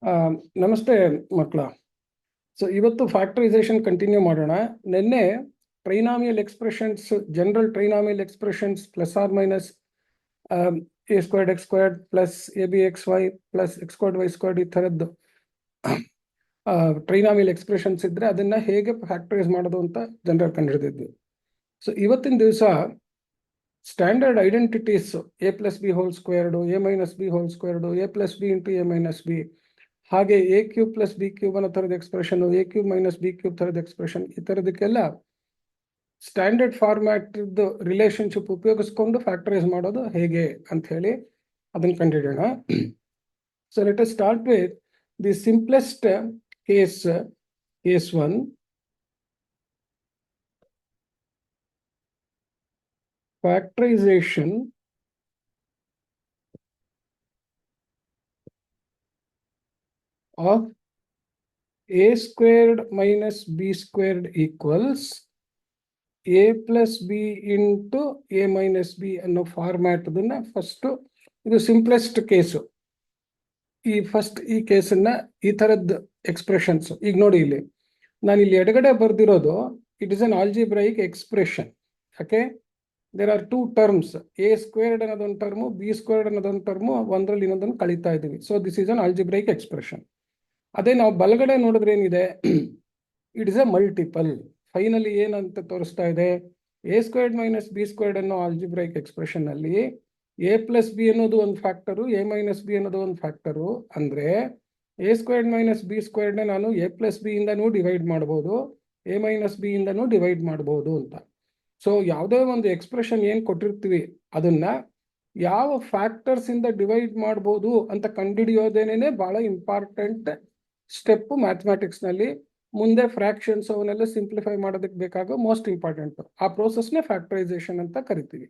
ಆ, ನಮಸ್ತೆ ಮಕ್ಕಳ. ಸೊ ಇವತ್ತು ಫ್ಯಾಕ್ಟರೈಸೇಷನ್ ಕಂಟಿನ್ಯೂ ಮಾಡೋಣ. ನಿನ್ನೆ trinomial expressions, general trinomial expressions plus or minus A squared X squared plus A B X Y plus X squared Y squared ಈ ಥರದ್ದು ಟ್ರೈನಾಮಿಯಲ್ expressions ಇದ್ರೆ ಅದನ್ನ ಹೇಗೆ ಫ್ಯಾಕ್ಟರೈಸ್ ಮಾಡೋದು ಅಂತ ಜನರಲ್ ಕಂಡುಹಿಡಿದಿದ್ವಿ. ಸೊ ಇವತ್ತಿನ ದಿವಸ standard identities A plus B whole squared, A minus B whole squared, A plus B into A minus B, ಹಾಗೆ A cube plus B cube ಅನ್ನೋ ಥರದ expression, A cube minus B cube ಥರದ expression, ಈ ಥರದಕ್ಕೆಲ್ಲ standard format relationship ಉಪಯೋಗಿಸ್ಕೊಂಡು factorize ಮಾಡೋದು ಹೇಗೆ ಅಂತ ಹೇಳಿ ಅದನ್ನು ಕಂಡುಹಿಡಿಯೋಣ. So let us start with the simplest case one. Factorization of a squared minus b squared equals a plus b into a minus b ಅನ್ನೋ ಫಾರ್ಮ್ಯಾಟ್ ಅದನ್ನ ಫಸ್ಟ್, ಇದು ಸಿಂಪ್ಲೆಸ್ಟ್ ಕೇಸು. ಈ ಕೇಸನ್ನ ಈ ಥರದ್ದು ಎಕ್ಸ್ಪ್ರೆಷನ್ಸ್ ಈಗ ನೋಡಿ, ಇಲ್ಲಿ ನಾನು ಇಲ್ಲಿ ಎಡಗಡೆ ಬರ್ದಿರೋದು it is an algebraic expression. Okay, there are two terms, A squared ಅನ್ನೋದೊಂದು ಟರ್ಮು, ಬಿ ಸ್ಕ್ವೇರ್ಡ್ ಅನ್ನೋದೊಂದು ಟರ್ಮು, ಒಂದರಲ್ಲಿ ಇನ್ನೊಂದನ್ನು ಕಳೀತಾ ಇದ್ದೀವಿ. So this is an algebraic expression. ಅದೇ ನಾವು ಬಲಗಡೆ ನೋಡಿದ್ರೆ ಏನಿದೆ, it is a multiple. Finally ಏನಂತ ತೋರಿಸ್ತಾ ಇದೆ, A squared minus B squared ಅನ್ನೋ ಆಲ್ಜಿಬ್ರೈಕ್ ಎಕ್ಸ್ಪ್ರೆಷನ್ ಅಲ್ಲಿ ಎ ಪ್ಲಸ್ ಬಿ ಅನ್ನೋದು ಒಂದು ಫ್ಯಾಕ್ಟರು, ಎ ಮೈನಸ್ ಬಿ ಅನ್ನೋದು ಒಂದು ಫ್ಯಾಕ್ಟರು. ಅಂದ್ರೆ ಎ ಸ್ಕ್ವೇರ್ಡ್ ಮೈನಸ್ ಬಿ ಸ್ಕ್ವೇರ್ಡ್ನ ನಾನು ಎ ಪ್ಲಸ್ ಬಿ ಇಂದನೂ ಡಿವೈಡ್ ಮಾಡ್ಬೋದು, ಎ ಮೈನಸ್ ಬಿ ಇಂದನೂ ಡಿವೈಡ್ ಮಾಡ್ಬೋದು ಅಂತ. ಸೊ ಯಾವುದೇ ಒಂದು ಎಕ್ಸ್ಪ್ರೆಷನ್ ಏನು ಕೊಟ್ಟಿರ್ತೀವಿ ಅದನ್ನ ಯಾವ ಫ್ಯಾಕ್ಟರ್ಸ್ ಇಂದ ಡಿವೈಡ್ ಮಾಡ್ಬೋದು ಅಂತ ಕಂಡುಹಿಡಿಯೋದೇನೆ ಬಹಳ ಇಂಪಾರ್ಟೆಂಟ್ ಸ್ಟೆಪ್ ಮ್ಯಾಥಮೆಟಿಕ್ಸ್ ನಲ್ಲಿ. ಮುಂದೆ ಫ್ರಾಕ್ಷನ್ಸ್ ಅವನ್ನೆಲ್ಲ ಸಿಂಪ್ಲಿಫೈ ಮಾಡೋದಕ್ಕೆ ಬೇಕಾಗೋ ಮೋಸ್ಟ್ ಇಂಪಾರ್ಟೆಂಟ್ ಆ ಪ್ರೋಸೆಸ್ನೇ ಫ್ಯಾಕ್ಟರೈಸೇಷನ್ ಅಂತ ಕರಿತೀವಿ.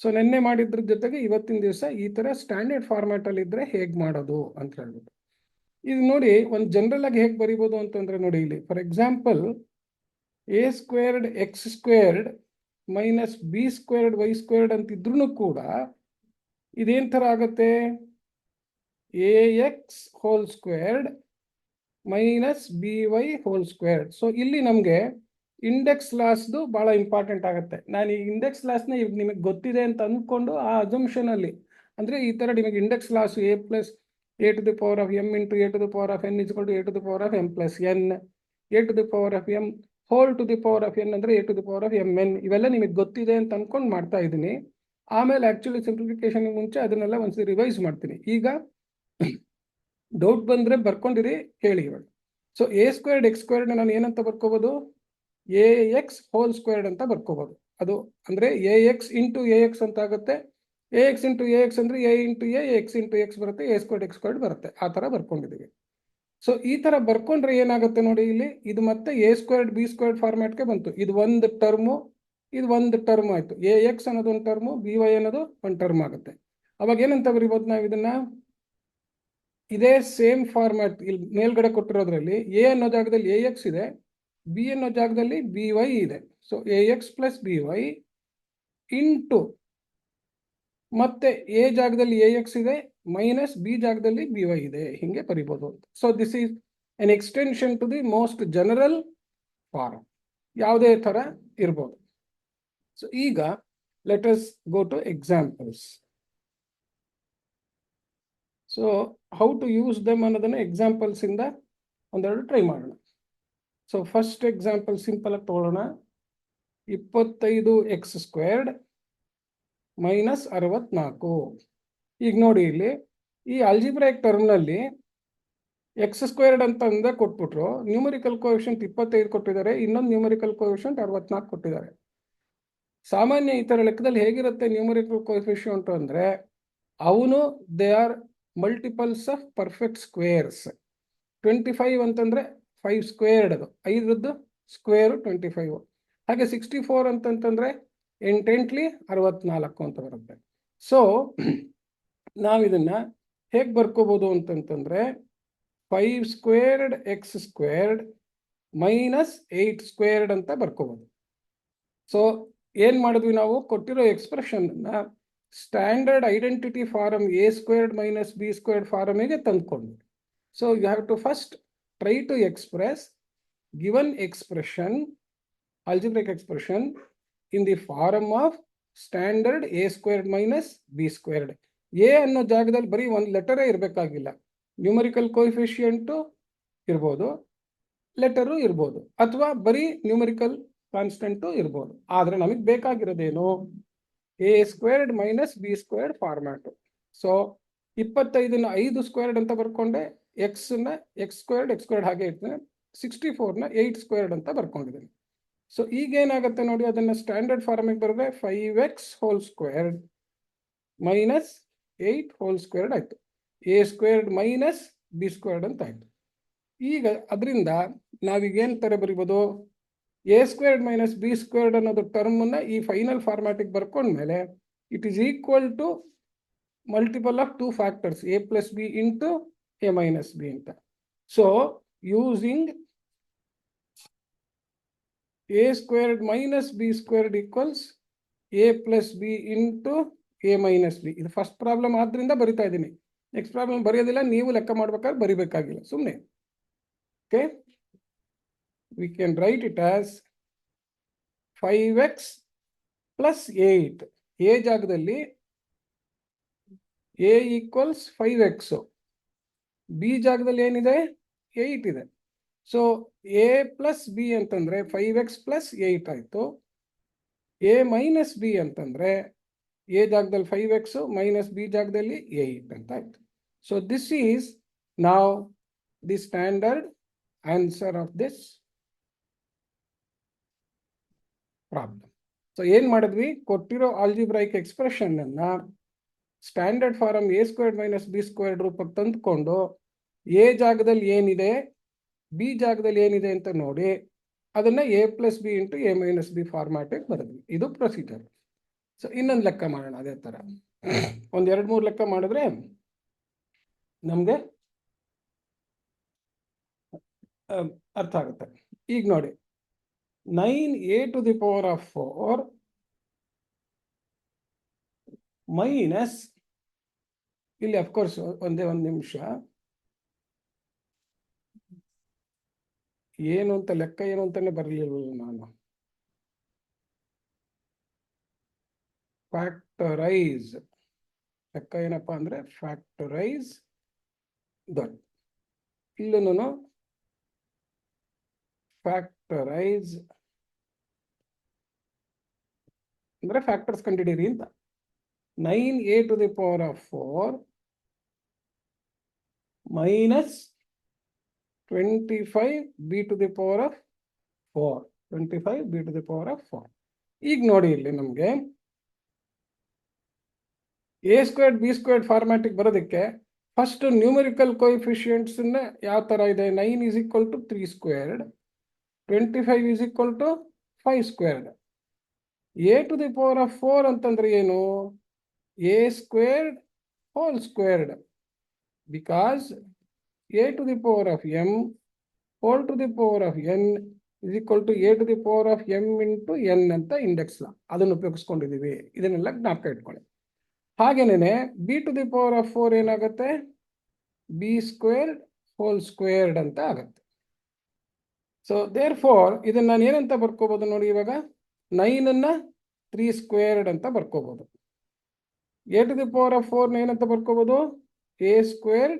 ಸೊ ನಿನ್ನೆ ಮಾಡಿದ್ರ ಜೊತೆಗೆ ಇವತ್ತಿನ ದಿವಸ ಈ ತರ ಸ್ಟ್ಯಾಂಡರ್ಡ್ ಫಾರ್ಮ್ಯಾಟ್ ಅಲ್ಲಿ ಇದ್ರೆ ಹೇಗೆ ಮಾಡೋದು ಅಂತ ಹೇಳ್ಬಿಟ್ಟು ಇದು ನೋಡಿ. ಒಂದು ಜನರಲ್ ಆಗಿ ಹೇಗೆ ಬರೀಬೋದು ಅಂತಂದ್ರೆ ನೋಡಿ, ಇಲ್ಲಿ for example A squared X squared minus B squared Y squared ಅಂತಿದ್ರು ಕೂಡ ಇದೇನ್ ತರ ಆಗುತ್ತೆ, A X whole squared minus B Y whole squared. So ಇಲ್ಲಿ ನಮಗೆ ಇಂಡೆಕ್ಸ್ ಲಾಸ್ದು ಬಹಳ ಇಂಪಾರ್ಟೆಂಟ್ ಆಗುತ್ತೆ. ನಾನು ಈ ಇಂಡೆಕ್ಸ್ ಲಾಸ್ನ ಈಗ ನಿಮಗೆ ಗೊತ್ತಿದೆ ಅಂತ ಅಂದ್ಕೊಂಡು ಆ ಅಸಂಪ್ಷನ್ ಅಲ್ಲಿ, ಅಂದ್ರೆ ಈ ತರ ನಿಮಗೆ index laws A plus A to the power of M into A to the power of N ಇಸ್ಕೊಂಡು A to the power of M plus N, A to the power of M whole to the power of N ಅಂದ್ರೆ A to the power of M N, ಇವೆಲ್ಲ ನಿಮಗೆ ಗೊತ್ತಿದೆ ಅಂತ ಅನ್ಕೊಂಡು ಮಾಡ್ತಾ ಇದ್ದೀನಿ. ಆಮೇಲೆ ಆಕ್ಚುಲಿ ಸಿಂಪ್ಲಿಫಿಕೇಶನ್ ಮುಂಚೆ ಅದನ್ನೆಲ್ಲ ಒಂದ್ಸರಿ ರಿವೈಸ್ ಮಾಡ್ತೀನಿ. ಈಗ ಡೌಟ್ ಬಂದ್ರೆ ಬರ್ಕೊಂಡಿರಿ, ಕೇಳಿ ಇವಾಗ. So a squared X squared ನಾನು ಏನಂತ ಬರ್ಕೋಬಹುದು, ಎ ಎಕ್ಸ್ ಹೋಲ್ ಸ್ಕ್ವೇರ್ಡ್ ಅಂತ ಬರ್ಕೋಬಹುದು. ಅದು ಅಂದ್ರೆ a x into a x ಅಂತ ಆಗುತ್ತೆ. A x into a x ಅಂದ್ರೆ a into a x into x ಬರುತ್ತೆ, ಎ ಸ್ಕ್ವೇರ್ಡ್ ಎಕ್ಸ್ ಸ್ಕ್ವೇರ್ಡ್ ಬರುತ್ತೆ. ಆ ತರ ಬರ್ಕೊಂಡಿದ್ದೀವಿ. ಸೊ ಈ ತರ ಬರ್ಕೊಂಡ್ರೆ ಏನಾಗುತ್ತೆ ನೋಡಿ, ಇಲ್ಲಿ ಇದು ಮತ್ತೆ ಎ ಸ್ಕ್ವೇರ್ಡ್ ಬಿ ಸ್ಕ್ವೇರ್ಡ್ ಫಾರ್ಮ್ಯಾಟ್ಗೆ ಬಂತು. ಇದು ಒಂದು ಟರ್ಮು, ಇದು ಒಂದು ಟರ್ಮ್ ಆಯ್ತು. ಎ ಎಕ್ಸ್ ಅನ್ನೋದು ಒಂದು ಟರ್ಮು, ಬಿ ವೈ ಅನ್ನೋದು ಒಂದು ಟರ್ಮ್ ಆಗುತ್ತೆ. ಅವಾಗ ಏನಂತ ಬರಿಬೋದು ನಾವು ಇದನ್ನ, ಇದೇ ಸೇಮ್ ಫಾರ್ಮ್ಯಾಟ್ ಇಲ್ಲಿ ಮೇಲ್ಗಡೆ ಕೊಟ್ಟಿರೋದ್ರಲ್ಲಿ ಎ ಅನ್ನೋ ಜಾಗದಲ್ಲಿ ಎ ಎಕ್ಸ್ ಇದೆ, ಬಿ ಅನ್ನೋ ಜಾಗದಲ್ಲಿ ಬಿ ವೈ ಇದೆ. So a x plus b y into ಮತ್ತೆ ಎ ಜಾಗದಲ್ಲಿ ಎ ಎಕ್ಸ್ ಇದೆ ಮೈನಸ್ ಬಿ ಜಾಗದಲ್ಲಿ ಬಿ ವೈ ಇದೆ, ಹಿಂಗೆ ಬರಿಬೋದು ಅಂತ. So this is an extension to the most general form, ಯಾವುದೇ ತರ ಇರ್ಬೋದು. ಸೊ ಈಗ let us go to examples. So how to use them ಅನ್ನೋದನ್ನ ಎಕ್ಸಾಂಪಲ್ಸ್ ಇಂದ ಒಂದೆರಡು ಟ್ರೈ ಮಾಡೋಣ. ಸೊ ಫಸ್ಟ್ ಎಕ್ಸಾಂಪಲ್ ಸಿಂಪಲ್ ಆಗಿ ತಗೊಳ್ಳೋಣ. 25 ಎಕ್ಸ್ ಸ್ಕ್ವೇರ್ಡ್ ಮೈನಸ್ 64. ಈಗ ನೋಡಿ, ಇಲ್ಲಿ ಈ ಆಲ್ಜಿಬ್ರೈಕ್ ಟರ್ಮ್ನಲ್ಲಿ ಎಕ್ಸ್ ಸ್ಕ್ವೇರ್ಡ್ ಅಂತ ಅಂದ ಕೊಟ್ಬಿಟ್ರು, ನ್ಯೂಮರಿಕಲ್ ಕೋಎಫಿಷಿಯಂಟ್ 25 ಕೊಟ್ಟಿದ್ದಾರೆ, ಇನ್ನೊಂದು ನ್ಯೂಮರಿಕಲ್ ಕೋಎಫಿಷಿಯಂಟ್ 64 ಕೊಟ್ಟಿದ್ದಾರೆ. ಸಾಮಾನ್ಯ ಈ ತರ ಲೆಕ್ಕದಲ್ಲಿ ಹೇಗಿರುತ್ತೆ ನ್ಯೂಮರಿಕಲ್ ಕೋಎಫಿಷಿಯಂಟ್ ಅಂದ್ರೆ, ಅವನು they are multiples of perfect squares. 25 ಅಂತಂದ್ರೆ 5 ಸ್ಕ್ವೇರ್ಡ್, ಅದು 5ರದ್ದು ಸ್ಕ್ವೇರ್ 25. ಹಾಗೆ 64 ಅಂತಂತಂದ್ರೆ 8 64 ಅಂತ ಬರುತ್ತೆ. ಸೊ ನಾವಿದನ್ನ ಹೇಗೆ ಬರ್ಕೋಬಹುದು ಅಂತಂತಂದ್ರೆ, 5 squared X squared minus 8 squared ಅಂತ ಬರ್ಕೋಬಹುದು. ಸೊ ಏನ್ ಮಾಡಿದ್ವಿ ನಾವು, ಕೊಟ್ಟಿರೋ expression standard identity form A squared minus B squared ಫಾರಮಿಗೆ ತಂದ್ಕೊಂಡ್ವಿ. So you have to first try to express given expression, algebraic expression, in the form of standard a squared minus b squared. a ಅನ್ನೋ ಜಾಗದಲ್ಲಿ ಬರೀ ಒಂದು ಲೆಟರೇ ಇರಬೇಕಾಗಿಲ್ಲ, numerical ಕೋಎಫಿಷಿಯಂಟು ಇರ್ಬೋದು, letter ಇರ್ಬೋದು, ಅಥವಾ ಬರೀ ನ್ಯೂಮರಿಕಲ್ ಕಾನ್ಸ್ಟೆಂಟು ಇರ್ಬೋದು. ಆದರೆ ನಮಗೆ ಬೇಕಾಗಿರೋದೇನು, a squared minus B squared format. So 25ನ 5 ಸ್ಕ್ವೇರ್ಡ್ ಅಂತ ಬರ್ಕೊಂಡೆ, ಎಕ್ಸ್ನ ಎಕ್ಸ್ ಸ್ಕ್ವೇರ್ಡ್ ಹಾಗೆ ಇರ್ತದೆ, 64ನ 8 ಸ್ಕ್ವೇರ್ಡ್ ಅಂತ ಬರ್ಕೊಂಡಿದ್ದೀನಿ. ಸೊ ಈಗ ಏನಾಗುತ್ತೆ ನೋಡಿ, ಅದನ್ನ ಸ್ಟ್ಯಾಂಡರ್ಡ್ ಫಾರ್ಮಿಗೆ ಬರೆದ್ರೆ 5x whole squared minus 8 whole squared ಆಯ್ತು, A squared minus B squared ಅಂತ ಆಯ್ತು. ಈಗ ಅದರಿಂದ ನಾವೀಗ ಏನ್ ತರ ಬರಿಬೋದು, a squared minus B squared ಅನ್ನೋದು ಟರ್ಮ್ನ ಈ ಫೈನಲ್ ಫಾರ್ಮ್ಯಾಟಿಗೆ ಬರ್ಕೊಂಡ್ಮೇಲೆ it is equal to multiple of 2 factors a plus b into a minus b ಅಂತ. ಸೊ using a squared minus b squared equals a plus b into a minus b. ಇದು first problem ಆದ್ರಿಂದ ಬರಿತಾ ಇದ್ದೀನಿ. Next problem ಬರೆಯೋದಿಲ್ಲ, ನೀವು ಲೆಕ್ಕ ಮಾಡ್ಬೇಕಾದ್ರೆ ಬರಿಬೇಕಾಗಿಲ್ಲ, ಸುಮ್ಮನೆ. Okay, we can write it as 5x plus 8. a ಜಾಗದಲ್ಲಿ a ಈಕ್ವಲ್ಸ್ 5x, b ಜಾಗದಲ್ಲಿ ಏನಿದೆ 8 ಇದೆ. ಸೊ a ಪ್ಲಸ್ ಬಿ ಅಂತಂದ್ರೆ 5x ಪ್ಲಸ್ 8 ಆಯ್ತು. a ಮೈನಸ್ ಬಿ ಅಂತಂದ್ರೆ a ಜಾಗದಲ್ಲಿ 5x ಮೈನಸ್ ಬಿ ಜಾಗದಲ್ಲಿ 8 ಅಂತ ಆಯ್ತು. ಸೊ ದಿಸ್ ಈಸ್ ನಾವ್ the standard answer of this problem. So ಏನ್ ಮಾಡಿದ್ವಿ, ಕೊಟ್ಟಿರೋ ಆಲ್ಜಿಬ್ರೈಕ್ ಎಕ್ಸ್ಪ್ರೆಷನ್ ಅನ್ನ standard form A squared minus B squared ರೂಪಕ್ಕೆ ತಂದುಕೊಂಡು ಎ ಜಾಗದಲ್ಲಿ ಏನಿದೆ ಬಿ ಜಾಗದಲ್ಲಿ ಏನಿದೆ ಅಂತ ನೋಡಿ ಅದನ್ನ a plus B into A minus b ಫಾರ್ಮ್ಯಾಟಿಗೆ ಬರೆದ್ವಿ. ಇದು ಪ್ರೊಸೀಜರ್. ಸೊ ಇನ್ನೊಂದು ಲೆಕ್ಕ ಮಾಡೋಣ ಅದೇ ತರ, ಒಂದ್ 2-3 ಲೆಕ್ಕ ಮಾಡಿದ್ರೆ ನಮ್ಗೆ ಅರ್ಥ ಆಗುತ್ತೆ. ಈಗ ನೋಡಿ, 9a to the power of 4 minus, ಇಲ್ಲಿ ಅಫ್ಕೋರ್ಸ್ ಒಂದೇ ಒಂದು ನಿಮಿಷ, ಏನು ಅಂತ ಲೆಕ್ಕ ಏನು ಅಂತಾನೆ ಬರಲಿಲ್ಲ ನಾನು. ಫ್ಯಾಕ್ಟರೈಸ್ ಲೆಕ್ಕ ಏನಪ್ಪ ಅಂದ್ರೆ ಫ್ಯಾಕ್ಟರೈಸ್ ದಟ್, ಇಲ್ಲೂ ಫ್ಯಾಕ್ಟರೈಸ್ ಅಂದ್ರೆ ಫ್ಯಾಕ್ಟರ್ಸ್ ಕಂಡಿಡೀರಿ ಅಂತ. 9a to the power of 4 minus 25b to the power of 4, 25b to the power of 4. ಈಗ ನೋಡಿ, ಇಲ್ಲಿ ನಮ್ಗೆ ಎ ಸ್ಕ್ವೇರ್ಡ್ ಬಿ ಸ್ಕ್ವೇರ್ಡ್ ಫಾರ್ಮ್ಯಾಟಿಗೆ ಬರೋದಕ್ಕೆ ಫಸ್ಟ್ ನ್ಯೂಮರಿಕಲ್ ಕೋಎಫಿಷಿಯಂಟ್ಸ್ ಯಾವ ತರ ಇದೆ, 9 is equal to 3 squared, 25 is equal to 5 squared. a to the power of 4 ಅಂತಂದ್ರೆ ಏನು, a squared whole squared, because a to the power of m whole to the power of n is equal to a to the power of m into n ಅಂತ index ಲಾ ಅದನ್ನು ಉಪಯೋಗಿಸ್ಕೊಂಡಿದೀವಿ. ಇದನ್ನೆಲ್ಲ ಜ್ಞಾಪಕ ಇಟ್ಕೊಳ್ಳಿ. ಹಾಗೇನೆ b to the power of 4 ಏನಾಗುತ್ತೆ, b squared whole squared ಅಂತ ಆಗುತ್ತೆ. So there four ಇದನ್ನ ನಾನು ಏನಂತ ಬರ್ಕೋಬಹುದು ನೋಡಿ, ಇವಾಗ 9 ಅನ್ನ 3 squared ಅಂತ ಬರ್ಕೋಬಹುದು. a to the power of 4 ಏನಂತ ಬರ್ಕೋಬಹುದು, a squared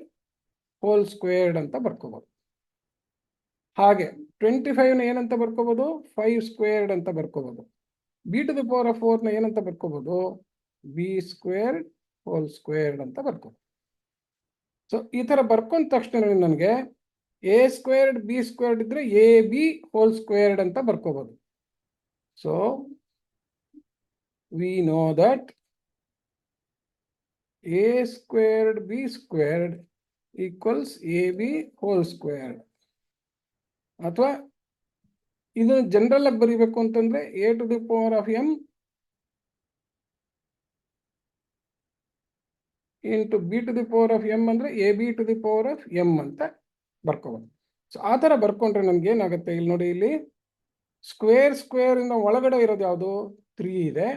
whole squared ಅಂತ ಬರ್ಕೋಬಹುದು. ಹಾಗೆ 25 ಏನಂತ ಬರ್ಕೋಬಹುದು, 5 squared ಅಂತ ಬರ್ಕೋಬಹುದು. b to the power of 4 ಏನಂತ ಬರ್ಕೋಬಹುದು, b squared whole squared ಅಂತ ಬರ್ಕೋಬಹುದು. ಸೊ ಈ ತರ ಬರ್ಕೊಂಡ ತಕ್ಷಣ ನನಗೆ a squared b squared ಇದ್ರೆ ಎ ಬಿ ಹೋಲ್ ಸ್ಕ್ವೇರ್ಡ್ ಅಂತ ಬರ್ಕೋಬಹುದು. So we know that a squared b squared equals ab whole squared. ಅಥವಾ ಇದು ಜನರಲ್ ಆಗಿ ಬರೀಬೇಕು ಅಂತಂದ್ರೆ a to the power of m into b to the power of m ಅಂದ್ರೆ ab to the power of m ಅಂತ ಬರ್ಕೋಬಹುದು. So ಆ ತರ ಬರ್ಕೊಂಡ್ರೆ ನಮ್ಗೆ ಏನಾಗುತ್ತೆ, ಇಲ್ಲಿ ನೋಡಿ, ಇಲ್ಲಿ ಸ್ಕ್ವೇರ್ ಇಂದ ಒಳಗಡೆ ಇರೋದು ಯಾವುದು 3 ಇದೆ,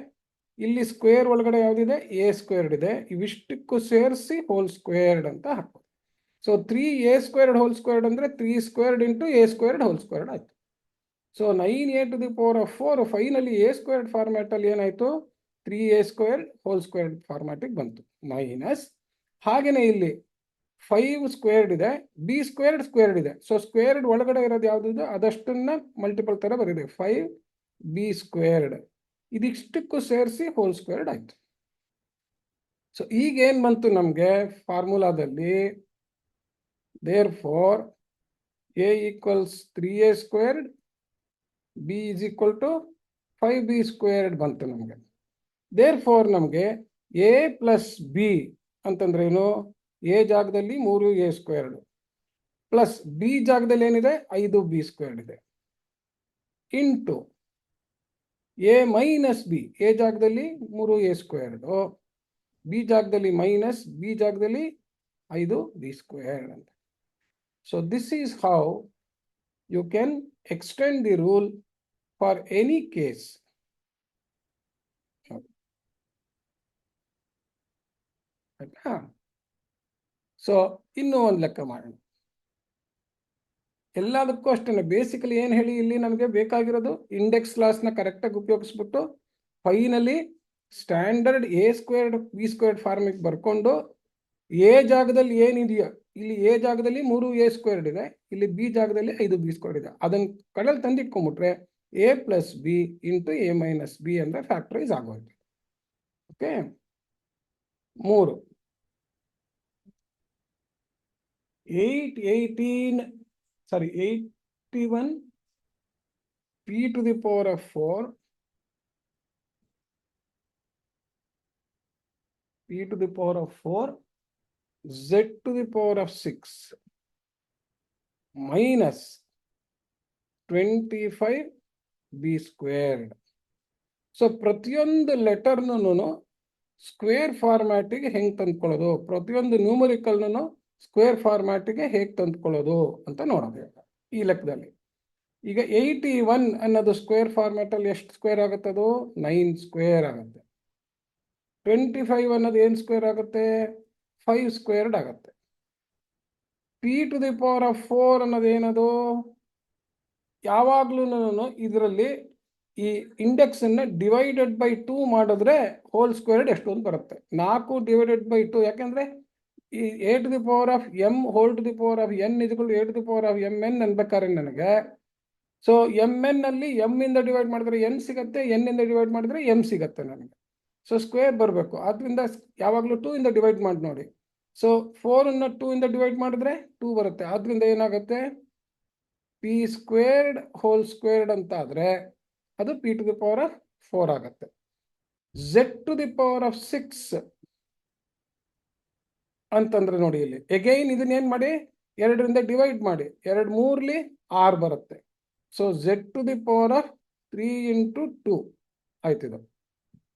ಇಲ್ಲಿ ಸ್ಕ್ವೇರ್ ಒಳಗಡೆ ಯಾವ್ದಿದೆ a ಸ್ಕ್ವೇರ್ಡ್ ಇದೆ, ಇವಿಷ್ಟಕ್ಕೂ ಸೇರಿಸಿ ಹೋಲ್ ಸ್ಕ್ವೇರ್ಡ್ ಅಂತ ಹಾಕೋದು. ಸೊ 3a² ಹೋಲ್ ಸ್ಕ್ವೇರ್ಡ್ ಅಂದರೆ 3² ಇಂಟು a² ಹೋಲ್ ಸ್ಕ್ವೇರ್ಡ್ ಆಯಿತು. ಸೊ 9a⁴ ಫೈನಲಿ a² ಫಾರ್ಮ್ಯಾಟಲ್ಲಿ ಏನಾಯಿತು, 3a² ಹೋಲ್ ಸ್ಕ್ವೇರ್ಡ್ ಫಾರ್ಮ್ಯಾಟಿಗೆ ಬಂತು. ಮೈನಸ್ ಹಾಗೆಯೇ ಇಲ್ಲಿ 5 ಸ್ಕ್ವೇರ್ಡ್ ಇದೆ, b² ಸ್ಕ್ವೇರ್ಡ್ ಇದೆ. ಸೊ ಸ್ಕ್ವೇರ್ಡ್ ಒಳಗಡೆ ಇರೋದು ಯಾವುದಿದೆ ಅದಷ್ಟನ್ನ ಮಲ್ಟಿಪಲ್ ಥರ ಬರೀದೆ, 5b². ಇದಿಷ್ಟಕ್ಕೂ ಸೇರಿಸಿ ಹೋಲ್ ಸ್ಕ್ವೇರ್ಡ್ ಆಯಿತು. ಸೊ ಈಗೇನು ಬಂತು ನಮಗೆ ಫಾರ್ಮುಲಾದಲ್ಲಿ, therefore a = 3a², b = 5b² ಬಂತು ನಮಗೆ. therefore ನಮಗೆ a ಪ್ಲಸ್ ಬಿ ಅಂತಂದ್ರೇನು, ಎ ಜಾಗದಲ್ಲಿ 3a² ಪ್ಲಸ್ ಬಿ ಜಾಗದಲ್ಲಿ ಏನಿದೆ 5b² ಇದೆ, into A minus B, A ಜಾಗದಲ್ಲಿ 3a², ಬಿ ಜಾಗದಲ್ಲಿ ಮೈನಸ್ ಬಿ ಜಾಗದಲ್ಲಿ 5b² ಅಂತ. So this is how you can extend the rule for any case. ಆಯ್ತಾ? ಸೊ ಇನ್ನೂ ಒಂದು ಲೆಕ್ಕ ಮಾಡೋಣ. ಎಲ್ಲದಕ್ಕೂ ಅಷ್ಟೇ, ಬೇಸಿಕಲಿ ಏನು ಹೇಳಿ, ಇಲ್ಲಿ ನಮಗೆ ಬೇಕಾಗಿರೋದು ಇಂಡೆಕ್ಸ್ ಲಾಸ್ನ ಕರೆಕ್ಟಾಗಿ ಉಪಯೋಗಿಸ್ಬಿಟ್ಟು ಫೈನಲಿ ಸ್ಟ್ಯಾಂಡರ್ಡ್ a² b² ಫಾರ್ಮಿಗೆ ಬರ್ಕೊಂಡು ಎ ಜಾಗದಲ್ಲಿ ಏನಿದೆಯೋ, ಇಲ್ಲಿ ಎ ಜಾಗದಲ್ಲಿ 3a² ಇದೆ, ಇಲ್ಲಿ ಬಿ ಜಾಗದಲ್ಲಿ 5b² ಇದೆ, ಅದನ್ನು ಕಡಲ್ ತಂದಿಟ್ಕೊಂಡ್ಬಿಟ್ರೆ a plus B into a minus B ಅಂದರೆ ಫ್ಯಾಕ್ಟರೈಸ್ ಆಗೋಯ್ತು. Okay, 81 p⁴ p⁴ z⁴ minus 25b². So ಪ್ರತಿಯೊಂದು ಲೆಟರ್ನೂ ಸ್ಕ್ವೇರ್ ಫಾರ್ಮ್ಯಾಟಿಗೆ ಹೆಂಗೆ ತಂದ್ಕೊಳ್ಳೋದು, ಪ್ರತಿಯೊಂದು ನ್ಯೂಮರಿಕಲ್ನೂ ಸ್ಕ್ವೇರ್ ಫಾರ್ಮ್ಯಾಟಿಗೆ ಹೇಗೆ ತಂದ್ಕೊಳ್ಳೋದು ಅಂತ ನೋಡಬೇಕು ಈ ಲೆಕ್ಕದಲ್ಲಿ. ಈಗ 81 ಅನ್ನೋದು ಸ್ಕ್ವೇರ್ ಫಾರ್ಮ್ಯಾಟಲ್ಲಿ ಎಷ್ಟು ಸ್ಕ್ವೇರ್ ಆಗುತ್ತೆ, ಅದು 9² ಆಗುತ್ತೆ. 25 ಅನ್ನೋದು ಏನು ಸ್ಕ್ವೇರ್ ಆಗುತ್ತೆ, 5² ಆಗುತ್ತೆ. p⁴ ಅನ್ನೋದು ಏನದು, ಯಾವಾಗ್ಲೂ ಇದರಲ್ಲಿ ಈ ಇಂಡೆಕ್ಸ್ ಅನ್ನ ಡಿವೈಡೆಡ್ ಬೈ 2 ಮಾಡಿದ್ರೆ ಹೋಲ್ ಸ್ಕ್ವೇರ್ಡ್ ಎಷ್ಟು ಅಂತ ಬರುತ್ತೆ, 4 ಡಿವೈಡೆಡ್ ಬೈ 2. ಯಾಕೆಂದ್ರೆ ಈ a⁴m whole to the power of n = a⁴mn ಅನ್ಬೇಕಾದ್ರೆ ನನಗೆ, ಸೊ mn ಅಲ್ಲಿ m ಇಂದ ಡಿವೈಡ್ ಮಾಡಿದ್ರೆ n ಸಿಗತ್ತೆ, n ಇಂದ ಡಿವೈಡ್ ಮಾಡಿದ್ರೆ m ಸಿಗತ್ತೆ ನನಗೆ. ಸೊ ಸ್ಕ್ವೇರ್ ಬರಬೇಕು, ಆದ್ರಿಂದ ಯಾವಾಗಲೂ 2 ಇಂದ ಡಿವೈಡ್ ಮಾಡಿ ನೋಡಿ. ಸೊ 4 ಅನ್ನ 2 ಇಂದ ಡಿವೈಡ್ ಮಾಡಿದ್ರೆ 2 ಬರುತ್ತೆ, ಆದ್ರಿಂದ ಏನಾಗುತ್ತೆ p² ಹೋಲ್ ಸ್ಕ್ವೇರ್ಡ್ ಅಂತ ಆದ್ರೆ ಅದು p⁴ ಆಗುತ್ತೆ. z⁴ ಅಂತಂದ್ರೆ ನೋಡಿ ಇಲ್ಲಿ ಅಗೈನ್ ಇದನ್ನೇನು ಮಾಡಿ 2ರಿಂದ ಡಿವೈಡ್ ಮಾಡಿ, 2 3 6 ಬರುತ್ತೆ. So z⁴ 3 × 2 ಆಯ್ತಿದು.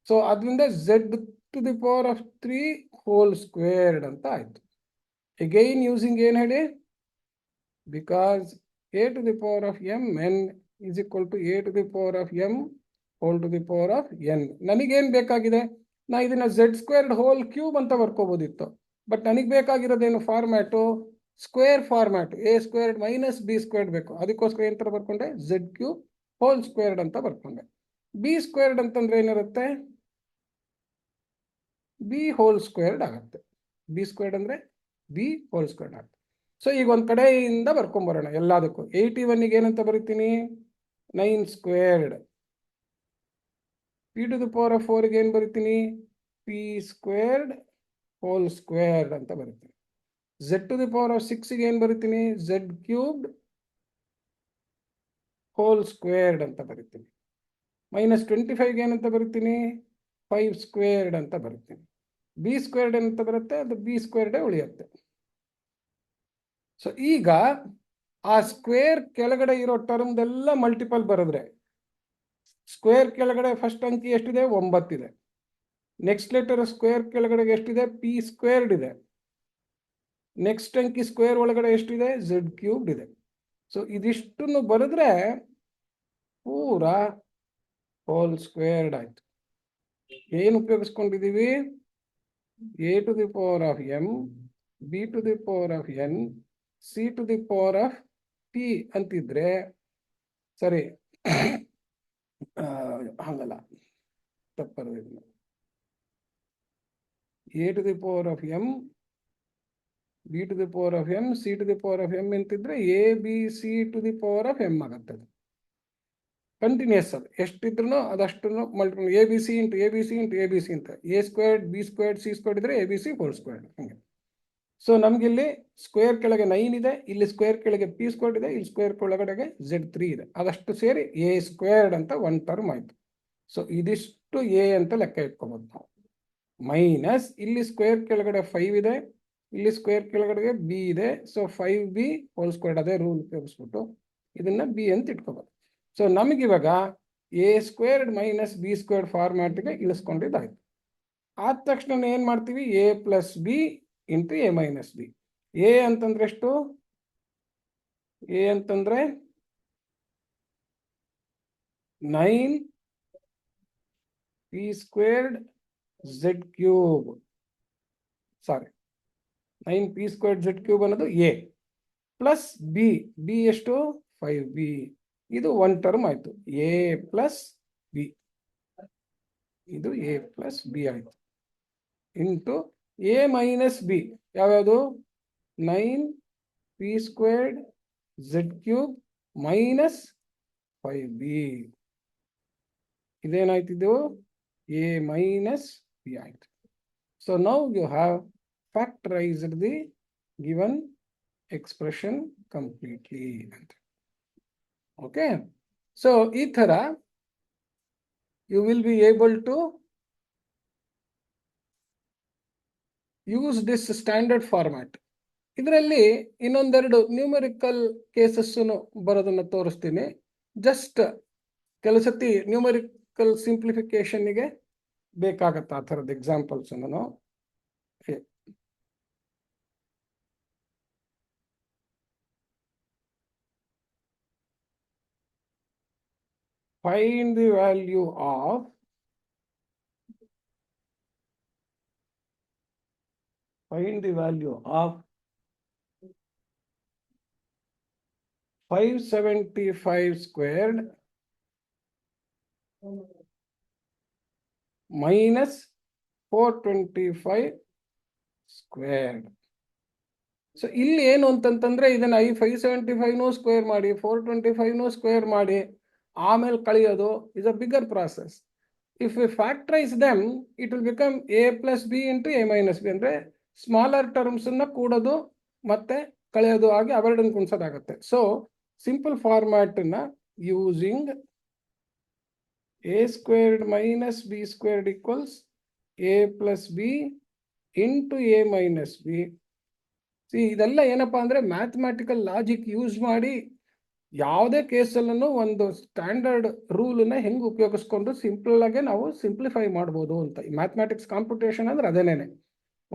ಸೊ ಅದರಿಂದ z⁴ ಹೋಲ್ ಸ್ಕ್ವೇರ್ಡ್ ಅಂತ ಆಯ್ತು. ಅಗೈನ್ ಯೂಸಿಂಗ್ ಏನು ಹೇಳಿ, because a⁴mn is equal to a⁴m whole to the power of n. ನನಗೇನು ಬೇಕಾಗಿದೆ, ನಾ ಇದನ್ನ z² ಹೋಲ್ ಕ್ಯೂಬ್ ಅಂತ ಬರ್ಕೋಬೋದಿತ್ತು, ಬಟ್ ನನಗೆ ಬೇಕಾಗಿರೋದೇನು format, square format, a² minus b² ಬೇಕು. ಅದಕ್ಕೋಸ್ಕರ ಏನು ಥರ ಬರ್ಕೊಂಡೆ, z³ ಹೋಲ್ ಸ್ಕ್ವೇರ್ಡ್ ಅಂತ ಬರ್ಕೊಂಡೆ. b² ಅಂತಂದ್ರೆ ಏನಿರುತ್ತೆ, b ಹೋಲ್ ಸ್ಕ್ವೇರ್ಡ್ ಆಗುತ್ತೆ. b² ಅಂದ್ರೆ b ಹೋಲ್ ಸ್ಕ್ವೇರ್ಡ್ ಆಗುತ್ತೆ. ಸೊ ಈಗ ಒಂದು ಕಡೆಯಿಂದ ಬರ್ಕೊಂಬರೋಣ ಎಲ್ಲದಕ್ಕೂ. 81ಗೆ ಏನಂತ ಬರೀತೀನಿ, 9². p⁴ಗೆ ಏನು ಬರೀತೀನಿ, p² ಹೋಲ್ ಸ್ಕ್ವೇರ್ಡ್ ಅಂತ ಬರೀತೀನಿ. z⁴ ಏನು ಬರೀತೀನಿ, z³ ಹೋಲ್ ಸ್ಕ್ವೇರ್ಡ್ ಅಂತ ಬರೀತೀನಿ. -25ಗೆ ಏನಂತ ಬರೀತೀನಿ, 5² ಅಂತ ಬರೀತೀನಿ. b² ಏನಂತ ಬರುತ್ತೆ, ಅದು b² ಉಳಿಯುತ್ತೆ. ಸೊ ಈಗ ಆ ಸ್ಕ್ವೇರ್ ಕೆಳಗಡೆ ಇರೋ ಟರ್ಮ್ದೆಲ್ಲ ಮಲ್ಟಿಪಲ್ ಬರೆದ್ರೆ, ಸ್ಕ್ವೇರ್ ಕೆಳಗಡೆ ಫಸ್ಟ್ ಅಂಕಿ ಎಷ್ಟಿದೆ, 9 ಇದೆ. ನೆಕ್ಸ್ಟ್ ಲೆಟರ್ ಸ್ಕ್ವೇರ್ ಕೆಳಗಡೆ ಎಷ್ಟಿದೆ, p² ಇದೆ. ನೆಕ್ಸ್ಟ್ ಅಂಕಿ ಸ್ಕ್ವೇರ್ ಒಳಗಡೆ ಎಷ್ಟಿದೆ, z³ ಇದೆ. ಸೊ ಇದಿಷ್ಟನ್ನು ಬರೆದ್ರೆ ಪೂರಾ ಹೋಲ್ ಸ್ಕ್ವೇರ್ಡ್ ಆಯ್ತು. ಏನು ಉಪಯೋಗಿಸ್ಕೊಂಡಿದ್ದೀವಿ, a⁴m b to the power of n c to the power of p ಅಂತಿದ್ರೆ ಸರಿ ಹಂಗಲ್ಲ ತಪ್ಪರು a to the power of m b to the power of m c to the power of m ಅಂತಿದ್ರೆ a b c to the power of m ಆಗುತ್ತೆ continues ಅದು ಎಷ್ಟಿದ್ರು ಅದಷ್ಟು multiple a b c into a b c into a b c ಅಂತ a squared b squared c squared ಇದ್ರೆ a b c whole squared ಹಂಗೆ. So ನಮ್ಗೆ ಇಲ್ಲಿ square ಕೆಳಗೆ 9 ಇದೆ, ಇಲ್ಲಿ ಸ್ಕ್ವೇರ್ ಕೆಳಗೆ ಪಿ ಸ್ಕ್ವೇರ್ಡ್ ಇದೆ, ಇಲ್ಲಿ ಸ್ಕ್ವೇರ್ ಒಳಗಡೆಗೆ Z3 ಇದೆ, ಅದಷ್ಟು ಸೇರಿ ಎ ಸ್ಕ್ವೇರ್ಡ್ ಅಂತ ಒನ್ ಟರ್ಮ್ ಆಯ್ತು. ಸೊ ಇದಿಷ್ಟು ಎ ಅಂತ ಲೆಕ್ಕ ಇಟ್ಕೋಬಹುದು ನಾವು. ಮೈನಸ್ ಇಲ್ಲಿ ಸ್ಕ್ವೇರ್ ಕೆಳಗಡೆ 5 ಇದೆ, ಇಲ್ಲಿ ಸ್ಕ್ವೇರ್ ಕೆಳಗಡೆಗೆ ಬಿ ಇದೆ. ಸೊ 5b ಹೋಲ್ ಸ್ಕ್ವೇರ್ಡ್ ಅದೇ ರೂಲ್ ಉಪಯೋಗಿಸ್ಬಿಟ್ಟು ಇದನ್ನ ಬಿ ಅಂತ ಇಟ್ಕೋಬಹುದು. ಸೊ ನಮಗಿವಾಗ a squared minus B squared ಫಾರ್ಮ್ಯಾಟ್ಗೆ ಇಳಿಸ್ಕೊಂಡಿದ್ದಾಯ್ತು. ಆದ ತಕ್ಷಣ ಏನ್ ಮಾಡ್ತೀವಿ, a plus B into A minus B. A ಅಂತಂದ್ರೆ ಎಷ್ಟು, ಎ ಅಂತಂದ್ರೆ 9 p squared z cube, sorry 9 p squared z cube ಅನ್ನೋದು ಎ ಪ್ಲಸ್ ಬಿ, ಬಿ ಎಷ್ಟು 5b. ಇದು ಒನ್ ಟರ್ಮ್ ಆಯ್ತು, ಎ ಪ್ಲಸ್ ಬಿ, ಇದು ಎ ಪ್ಲಸ್ ಬಿ ಆಯ್ತು into A minus b ಯಾವ್ಯಾವುದು 9 p squared z cube minus 5b. ಇದೇನಾಯ್ತಿದ್ದು a minus b ಆಯ್ತು. So now you have factorized the given expression completely ಅಂತ. Okay, so ಈ ತರ you will be able to use this standard format. ಇದರಲ್ಲಿ ಇನ್ನೊಂದೆರಡು numerical cases ಬರೋದನ್ನ ತೋರಿಸ್ತೀನಿ. Just ಕೆಲವು ಸತಿ ನ್ಯೂಮರಿಕಲ್ ಸಿಂಪ್ಲಿಫಿಕೇಶನ್ಗೆ ಬೇಕಾಗತ್ತೆ ಆ ಥರದ ಎಕ್ಸಾಂಪಲ್ಸ್ ಅನ್ನು. Find the value of find the value of 575 squared minus 425 squared. So ಇಲ್ಲಿ ಏನು ಅಂತಂತಂದ್ರೆ ಇದನ್ನ 575 ಸ್ಕ್ವೇರ್ ಮಾಡಿ 425 ಸ್ಕ್ವೇರ್ ಮಾಡಿ ಆಮೇಲೆ ಕಳೆಯೋದು is a bigger process. If we factorize them it will become a plus B into A minus b. ಅಂದ್ರೆ smaller terms ಅನ್ನ ಕೂಡೋದು ಮತ್ತೆ ಕಳೆಯೋದು ಆಗಿ ಅವೆರಡನ್ನು ಕುಣಿಸೋದಾಗತ್ತೆ. ಸೊ ಸಿಂಪಲ್ ಫಾರ್ಮ್ಯಾಟ್ ನ using a squared minus B squared equals a plus B into A minus b. ಇದೆಲ್ಲ ಏನಪ್ಪಾ ಅಂದ್ರೆ ಮ್ಯಾಥಮ್ಯಾಟಿಕಲ್ ಲಾಜಿಕ್ ಯೂಸ್ ಮಾಡಿ ಯಾವುದೇ ಕೇಸಲ್ಲೂ ಒಂದು ಸ್ಟ್ಯಾಂಡರ್ಡ್ ರೂಲ್ನ ಹೆಂಗೆ ಉಪಯೋಗಿಸ್ಕೊಂಡು ಸಿಂಪಲ್ ಆಗಿ ನಾವು ಸಿಂಪ್ಲಿಫೈ ಮಾಡ್ಬೋದು ಅಂತ. ಈ ಮ್ಯಾಥಮ್ಯಾಟಿಕ್ಸ್ ಕಾಂಪಿಟೇಷನ್ ಅಂದ್ರೆ ಅದೇನೇನೆ,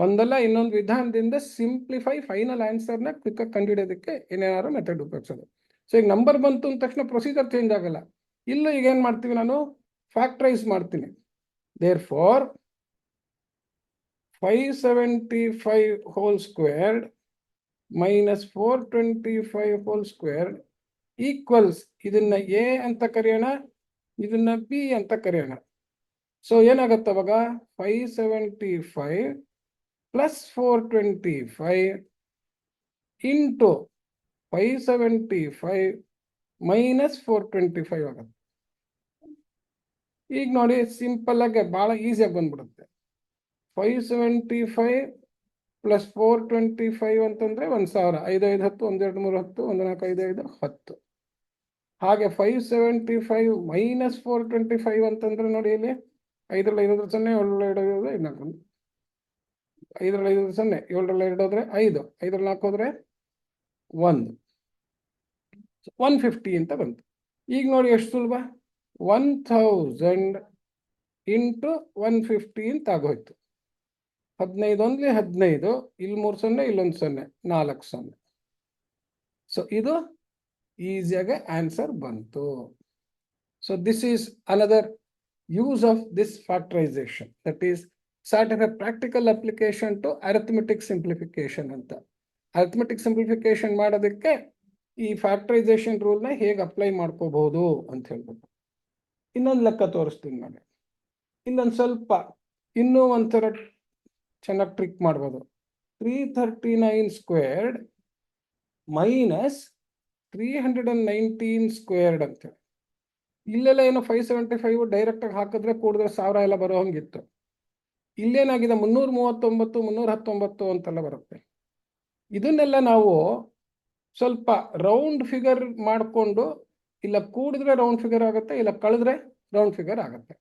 ಒಂದಲ್ಲ ಇನ್ನೊಂದು ವಿಧಾನದಿಂದ ಸಿಂಪ್ಲಿಫೈ ಫೈನಲ್ ಆನ್ಸರ್ನ ಕ್ವಿಕ್ ಆಗಿ ಕಂಡುಹಿಡಿಯೋದಕ್ಕೆ ಏನೇನಾದ್ರು ಮೆಥಡ್ ಉಪಯೋಗಿಸೋದು. ಸೊ ಈಗ ನಂಬರ್ ಬಂತು ಅಂದ ತಕ್ಷಣ ಪ್ರೊಸೀಜರ್ ಚೇಂಜ್ ಆಗಲ್ಲ. ಇಲ್ಲೂ ಈಗ ಏನು ಮಾಡ್ತೀವಿ, ನಾನು ಫ್ಯಾಕ್ಟರೈಸ್ ಮಾಡ್ತೀನಿ. Therefore 575 whole squared minus 425 whole squared equals ಇದನ್ನ ಎ ಅಂತ ಕರೆಯೋಣ, ಇದನ್ನ ಬಿ ಅಂತ ಕರೆಯೋಣ. ಸೊ ಏನಾಗತ್ತೆ ಅವಾಗ 575 ಪ್ಲಸ್ 425 ಇಂಟು 575 ಮೈನಸ್ 425 ಆಗುತ್ತೆ. ಈಗ ನೋಡಿ ಸಿಂಪಲ್ ಆಗಿ ಬಹಳ ಈಸಿಯಾಗಿ ಬಂದ್ಬಿಡುತ್ತೆ. 575 ಪ್ಲಸ್ 425 ಅಂತಂದ್ರೆ 1000, 5 5 10, 1 2 3 10, 1 4 5 5 10. ಹಾಗೆ 575 ಮೈನಸ್ 425 ಅಂತಂದ್ರೆ ನೋಡಿ ಇಲ್ಲಿ 5 ರಲ್ಲಿ 5 0, 7 ರಲ್ಲಿ 2 5, 5 ರಲ್ಲಿ 5 0, 7 ರಲ್ಲಿ 2 ಹೋದ್ರೆ 5, 5 ರಲ್ಲಿ 4 ಹೋದ್ರೆ 1, 150 ಅಂತ ಬಂತು. ಈಗ ನೋಡಿ ಎಷ್ಟು ಸುಲಭ, 1000 ಇಂಟು 150 ಅಂತ ಆಗೋಯ್ತು. 15 ಒಂದ್ಲಿ 15, ಇಲ್ಲಿ 3 0, ಇಲ್ಲೊಂದು 0, 4 0. ಸೊ ಇದು ಈಸಿಯಾಗಿ ಆನ್ಸರ್ ಬಂತು. So this is another use of this factorization, that is sort of a practical application to arithmetic simplification ಅಂತ. ಅರಿಥಮೆಟಿಕ್ ಸಿಂಪ್ಲಿಫಿಕೇಶನ್ ಮಾಡೋದಕ್ಕೆ ಈ ಫ್ಯಾಕ್ಟರೈಸೇಷನ್ ರೂಲ್ನ ಹೇಗೆ ಅಪ್ಲೈ ಮಾಡ್ಕೋಬಹುದು ಅಂತ ಹೇಳ್ಬಿಟ್ಟು ಇನ್ನೊಂದು ಲೆಕ್ಕ ತೋರಿಸ್ತೀನಿ ನಾನು. ಇನ್ನೊಂದು ಸ್ವಲ್ಪ ಇನ್ನೂ ಒಂಥರ ಚೆನ್ನಾಗಿ ಟ್ರಿಕ್ ಮಾಡ್ಬೋದು. 339 ಸ್ಕ್ವೇರ್ಡ್ ಮೈನಸ್ 319 ಸ್ಕ್ವೇರ್ಡ್ ಅಂತೇಳಿ. ಇಲ್ಲೆಲ್ಲ ಏನೋ 575 ಡೈರೆಕ್ಟ್ ಆಗಿ ಹಾಕಿದ್ರೆ ಕೂಡಿದ್ರೆ 1000 ಎಲ್ಲ ಬರೋ ಹಂಗಿತ್ತು. ಇಲ್ಲೇನಾಗಿದೆ 339 319 ಅಂತೆಲ್ಲ ಬರುತ್ತೆ. ಇದನ್ನೆಲ್ಲ ನಾವು ಸ್ವಲ್ಪ ರೌಂಡ್ ಫಿಗರ್ ಮಾಡಿಕೊಂಡು, ಇಲ್ಲ ಕೂಡಿದ್ರೆ ರೌಂಡ್ ಫಿಗರ್ ಆಗುತ್ತೆ, ಇಲ್ಲ ಕಳೆದ್ರೆ ರೌಂಡ್ ಫಿಗರ್ ಆಗುತ್ತೆ.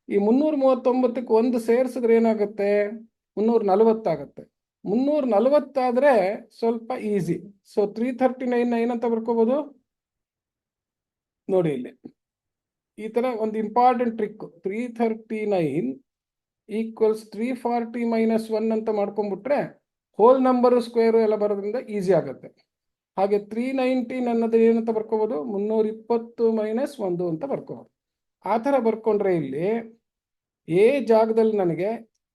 ಈ 339ಕ್ಕೆ ಒಂದು ಸೇರಿಸಿದ್ರೆ ಏನಾಗುತ್ತೆ, 340 ಆಗುತ್ತೆ. 340 ಆದ್ರೆ ಸ್ವಲ್ಪ ಈಸಿ. ಸೊ 339 ಏನಂತ ಬರ್ಕೋಬಹುದು ನೋಡಿ. ಇಲ್ಲಿ ಈ ತರ ಒಂದು ಇಂಪಾರ್ಟೆಂಟ್ ಟ್ರಿಕ್, 339 ಈಕ್ವಲ್ಸ್ 340 ಮೈನಸ್ 1 ಅಂತ ಮಾಡ್ಕೊಂಡ್ಬಿಟ್ರೆ ಹೋಲ್ ನಂಬರು ಸ್ಕ್ವೇರು ಎಲ್ಲ ಬರೋದ್ರಿಂದ ಈಸಿ ಆಗುತ್ತೆ. ಹಾಗೆ 319 ಅನ್ನೋದು ಏನಂತ ಬರ್ಕೋಬಹುದು, 320 ಮೈನಸ್ 1 ಅಂತ ಬರ್ಕೋಬಹುದು. ಆ ಥರ ಬರ್ಕೊಂಡ್ರೆ ಇಲ್ಲಿ ಎ ಜಾಗದಲ್ಲಿ ನನಗೆ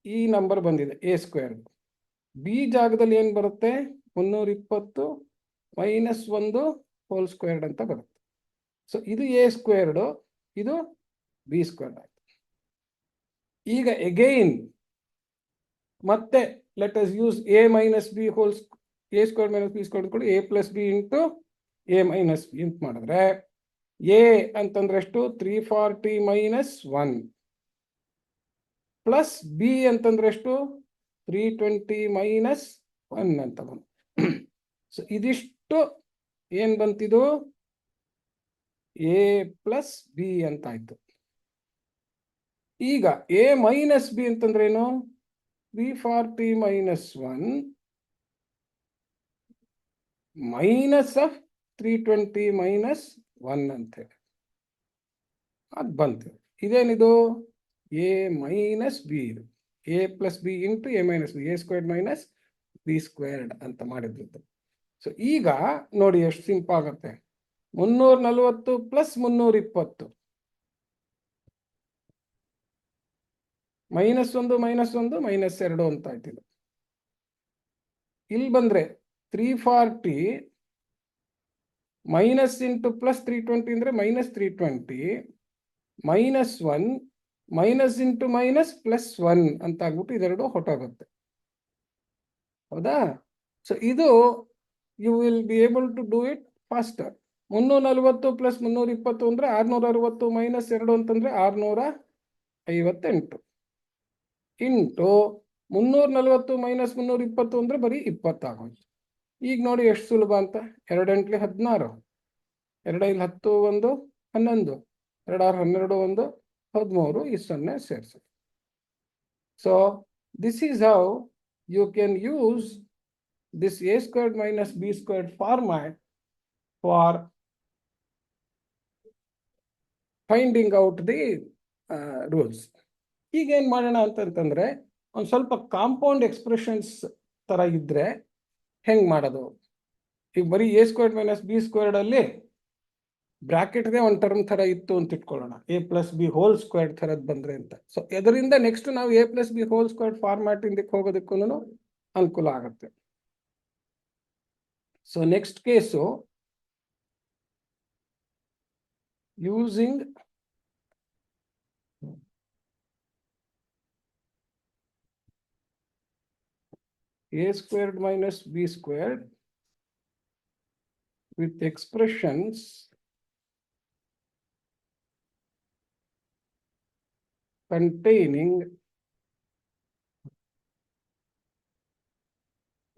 ಈ ನಂಬರ್ ಬಂದಿದೆ ಎ ಸ್ಕ್ವೇರ್. ಬಿ ಜಾಗದಲ್ಲಿ ಏನು ಬರುತ್ತೆ, 320 ಮೈನಸ್ 1 ಹೋಲ್ ಸ್ಕ್ವೇರ್ಡ್ ಅಂತ ಬರುತ್ತೆ. ಸೊ ಇದು ಎ ಸ್ಕ್ವೇರ್ಡು, ಇದು ಬಿ ಸ್ಕ್ವೇರ್ಡ್ ಆಯ್ತು. ಈಗ ಅಗೈನ್ ಮತ್ತೆ let us use a minus B whole a square minus b square ಕೂಡ a plus B into A minus B ಅಂತ ಮಾಡಿದ್ರೆ ಎ ಅಂತಂದ್ರೆ ಎಷ್ಟು, 340 ಮೈನಸ್ 1 ಪ್ಲಸ್ ಬಿ ಅಂತಂದ್ರೆ ಎಷ್ಟು, 320 ಮೈನಸ್ 1 ಅಂತ ಬಂತು. ಸೊ ಇದಿಷ್ಟು ಏನ್ ಬಂತಿದು, ಎ ಪ್ಲಸ್ ಬಿ ಅಂತ ಆಯ್ತು. ಈಗ ಎ ಮೈನಸ್ ಬಿ ಅಂತಂದ್ರೆ ಏನು, 340 ಮೈನಸ್ 1 ಮೈನಸ್ ಆಫ್ 320 ಮೈನಸ್ 1 ಅಂತ ಹೇಳಿ ಅದು ಬಂತು. ಇದೇನಿದು, ಎ ಮೈನಸ್ ಬಿ, ಇದು a plus B into A minus B, A squared minus B squared ಅಂತ ಮಾಡಿದ್ದು. ಸೊ ಈಗ ನೋಡಿ ಎಷ್ಟು ಸಿಂಪಲ್ ಆಗುತ್ತೆ, 340 ಪ್ಲಸ್ 320 ಮೈನಸ್ 1 ಮೈನಸ್ 1 ಮೈನಸ್ 2 ಅಂತ ಆಯ್ತಿದೆ. ಇಲ್ಲಿ ಬಂದ್ರೆ 340 ಮೈನಸ್ ಇಂಟು ಪ್ಲಸ್ 320 ಅಂದ್ರೆ minus 320 minus 1 minus into minus plus 1 ಅಂತ ಆಗ್ಬಿಟ್ಟು ಇದೆರಡು ಹೊಟ್ಟೋಗುತ್ತೆ. ಹೌದಾ? ಸೊ ಇದು you will be able to do it faster. 340 ಪ್ಲಸ್ 320 ಅಂದ್ರೆ 660 ಮೈನಸ್ 2 ಅಂತಂದ್ರೆ 658 ಇಂಟು 340 ಮೈನಸ್ 320 ಅಂದ್ರೆ ಬರೀ 20 ಆಗೋಯ್ತು. ಈಗ ನೋಡಿ ಎಷ್ಟು ಸುಲಭ ಅಂತ. 2 ಎಂಟ್ಲಿ 16, 2 5 10 1 11, 2 6 12 1 13, ಈ 0 ಸೇರಿಸಿ. So this is how you can use this a squared minus b squared format for finding out the rules. ಈಗ ಏನ್ ಮಾಡೋಣ ಅಂತಂತಂದ್ರೆ ಒಂದು ಸ್ವಲ್ಪ ಕಾಂಪೌಂಡ್ ಎಕ್ಸ್ಪ್ರೆಷನ್ಸ್ ತರ ಇದ್ರೆ ಹೆಂಗ್ ಮಾಡೋದು. ಈಗ ಬರೀ a squared minus B squared ಅಲ್ಲಿ ಬ್ರಾಕೆಟ್ಗೆ ಒಂದು ಟರ್ಮ್ ತರ ಇತ್ತು ಅಂತ ಇಟ್ಕೊಳ್ಳೋಣ, a plus B whole squared ಥರದ್ ಬಂದ್ರೆ ಅಂತ. ಸೊ ಇದರಿಂದ ನೆಕ್ಸ್ಟ್ ನಾವು a plus B whole squared format ಇಂದಕ್ಕೆ ಹೋಗೋದಕ್ಕೂ ಅನುಕೂಲ ಆಗುತ್ತೆ. So next case, using a squared minus b squared with expressions containing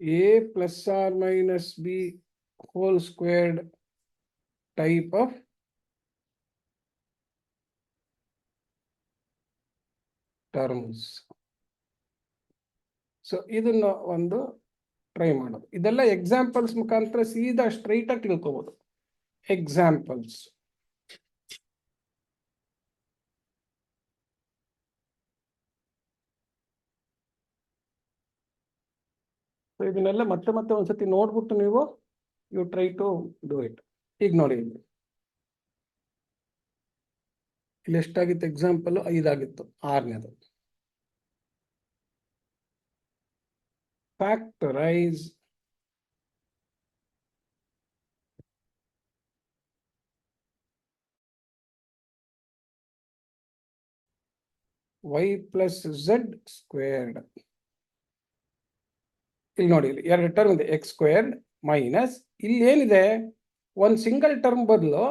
a plus or minus b whole squared type of terms. So ಇದನ್ನ ಒಂದು try ಮಾಡೋದು. ಇದೆಲ್ಲ examples ಮುಖಾಂತರ ಸೀದಾ ಸ್ಟ್ರೈಟ್ ಆಗಿ ತಿಳ್ಕೋಬಹುದು. ಎಕ್ಸಾಂಪಲ್ಸ್, ಇದನ್ನೆಲ್ಲ ಮತ್ತೆ ಮತ್ತೆ ಒಂದ್ಸತಿ ನೋಡ್ಬಿಟ್ಟು ನೀವು you try to do it. ಈಗ ನೋಡಿ ಇಲ್ಲಿ ಎಷ್ಟಾಗಿತ್ತು ಎಕ್ಸಾಂಪಲ್, 5 ಆಗಿತ್ತು, 6ನೇದು. factorize y plus z squared. ಇಲ್ಲಿ ನೋಡಿ, ಇಲ್ಲಿ ಎರಡು ಟರ್ಮ್ ಇದೆ, ಎಕ್ಸ್ ಸ್ಕ್ವೇರ್ಡ್ ಮೈನಸ್ ಇಲ್ಲಿ ಏನಿದೆ, ಒಂದು ಸಿಂಗಲ್ ಟರ್ಮ್ ಬದಲು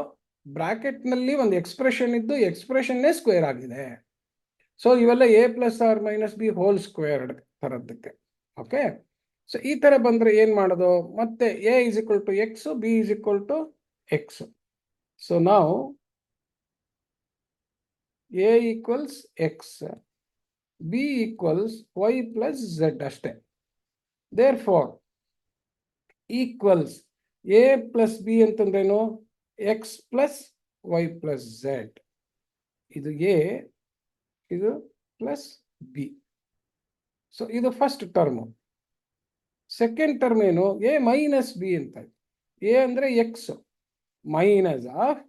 ಬ್ರಾಕೆಟ್ ನಲ್ಲಿ ಒಂದು ಎಕ್ಸ್ಪ್ರೆಷನ್ ಇದ್ದು ಎಕ್ಸ್ಪ್ರೆಷನ್ನೇ ಸ್ಕ್ವೇರ್ ಆಗಿದೆ. ಸೊ ಇವೆಲ್ಲ a plus or minus B whole squared ತರದ್ದಕ್ಕೆ. ಓಕೆ, ಸೊ ಈ ತರ ಬಂದ್ರೆ ಏನ್ ಮಾಡೋದು, ಮತ್ತೆ a is equal to x, b is equal to x. So ನಾವು a equals x, b equals y plus z ಅಷ್ಟೇ. therefore equals a plus b ಅಂತಂದ್ರೇನು, x plus y plus z. ಇದು a, ಇದು ಪ್ಲಸ್ ಬಿ. ಸೊ ಇದು first term. Second term ಏನು, a minus B ಅಂತ. a ಅಂದ್ರೆ X minus of,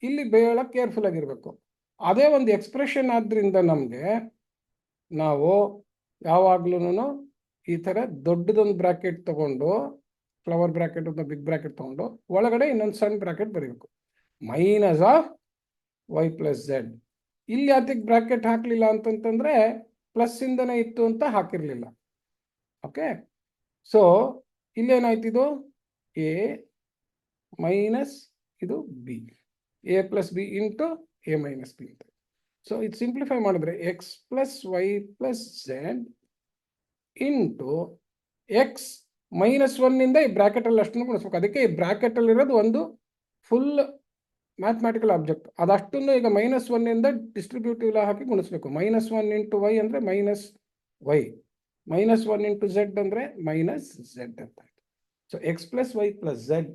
ಇಲ್ಲಿ ಬೇಳ careful ಆಗಿರ್ಬೇಕು, ಅದೇ ಒಂದು ಎಕ್ಸ್ಪ್ರೆಷನ್ ಆದ್ರಿಂದ ನಮ್ಗೆ ನಾವು ಯಾವಾಗ್ಲೂ ಈ ತರ ದೊಡ್ಡದೊಂದು ಬ್ರಾಕೆಟ್ ತಗೊಂಡು, ಫ್ಲವರ್ ಬ್ರಾಕೆಟ್ ಅಂತ ಬಿಗ್ ಬ್ರಾಕೆಟ್ ತಗೊಂಡು ಒಳಗಡೆ ಇನ್ನೊಂದು ಸಣ್ಣ ಬ್ರಾಕೆಟ್ ಬರೀಬೇಕು, minus of Y plus Z. ಇಲ್ಲಿ ಅದಕ್ಕೆ ಬ್ರಾಕೆಟ್ ಹಾಕ್ಲಿಲ್ಲ ಅಂತಂತಂದ್ರೆ ಪ್ಲಸ್ ಇಂದನೇ ಇತ್ತು ಅಂತ ಹಾಕಿರ್ಲಿಲ್ಲ. ಓಕೆ, ಸೊ ಇಲ್ಲೇನಾಯ್ತು, ಇದು ಎ ಮೈನಸ್ ಇದು B, A plus B into A minus B ಅಂತ. ಸೊ ಇದು ಸಿಂಪ್ಲಿಫೈ ಮಾಡಿದ್ರೆ X plus Y plus Z into X minus one ಇಂದ ಈ ಬ್ರಾಕೆಟ್ ಅಲ್ಲಿ ಅಷ್ಟನ್ನು ಗುಣಿಸ್ಬೇಕು. ಅದಕ್ಕೆ ಈ ಬ್ರಾಕೆಟ್ ಅಲ್ಲಿ ಇರೋದು ಒಂದು ಫುಲ್ ಮ್ಯಾಥಮೆಟಿಕಲ್ ಆಬ್ಜೆಕ್ಟ್, ಅದಷ್ಟನ್ನು ಈಗ ಮೈನಸ್ ಒನ್ ಇಂದ ಡಿಸ್ಟ್ರಿಬ್ಯೂಟಿವ್ ಲಾ ಹಾಕಿ ಗುಣಿಸ್ಬೇಕು. ಮೈನಸ್ ಒನ್ ಇಂಟು ವೈ ಅಂದ್ರೆ minus Y, minus one into Z ಅಂದ್ರೆ ಮೈನಸ್ ಝೆಡ್ ಅಂತ. So X plus Y plus Z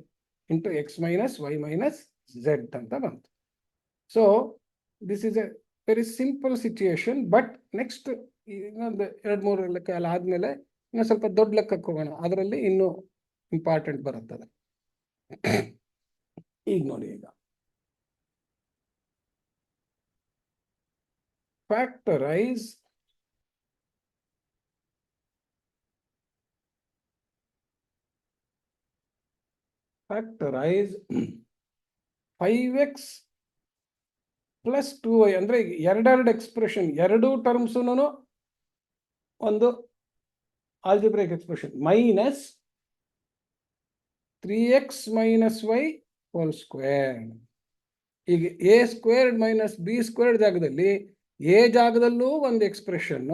into X minus Y minus Z ಅಂತ ಬಂತು. So this is a very simple situation. But next ಇನ್ನೊಂದು 2-3 ಲೆಕ್ಕ ಎಲ್ಲ ಆದ್ಮೇಲೆ ಇನ್ನೂ ಸ್ವಲ್ಪ ದೊಡ್ಡ ಲೆಕ್ಕಕ್ಕೆ ಹೋಗೋಣ, ಅದರಲ್ಲಿ ಇನ್ನೂ ಇಂಪಾರ್ಟೆಂಟ್ ಬರುತ್ತದೆ. ಈಗ ನೋಡಿ, ಈಗ factorise factorise 5x plus 2y ಅಂದ್ರೆ ಎರಡೆರಡು ಎಕ್ಸ್ಪ್ರೆಷನ್, ಎರಡು ಟರ್ಮ್ಸ್ನು ಒಂದು algebraic expression, minus 3x minus y whole square. ಈಗ a squared minus B squared ಜಾಗದಲ್ಲಿ ಎ ಜಾಗದಲ್ಲೂ ಒಂದು ಎಕ್ಸ್ಪ್ರೆಷನ್,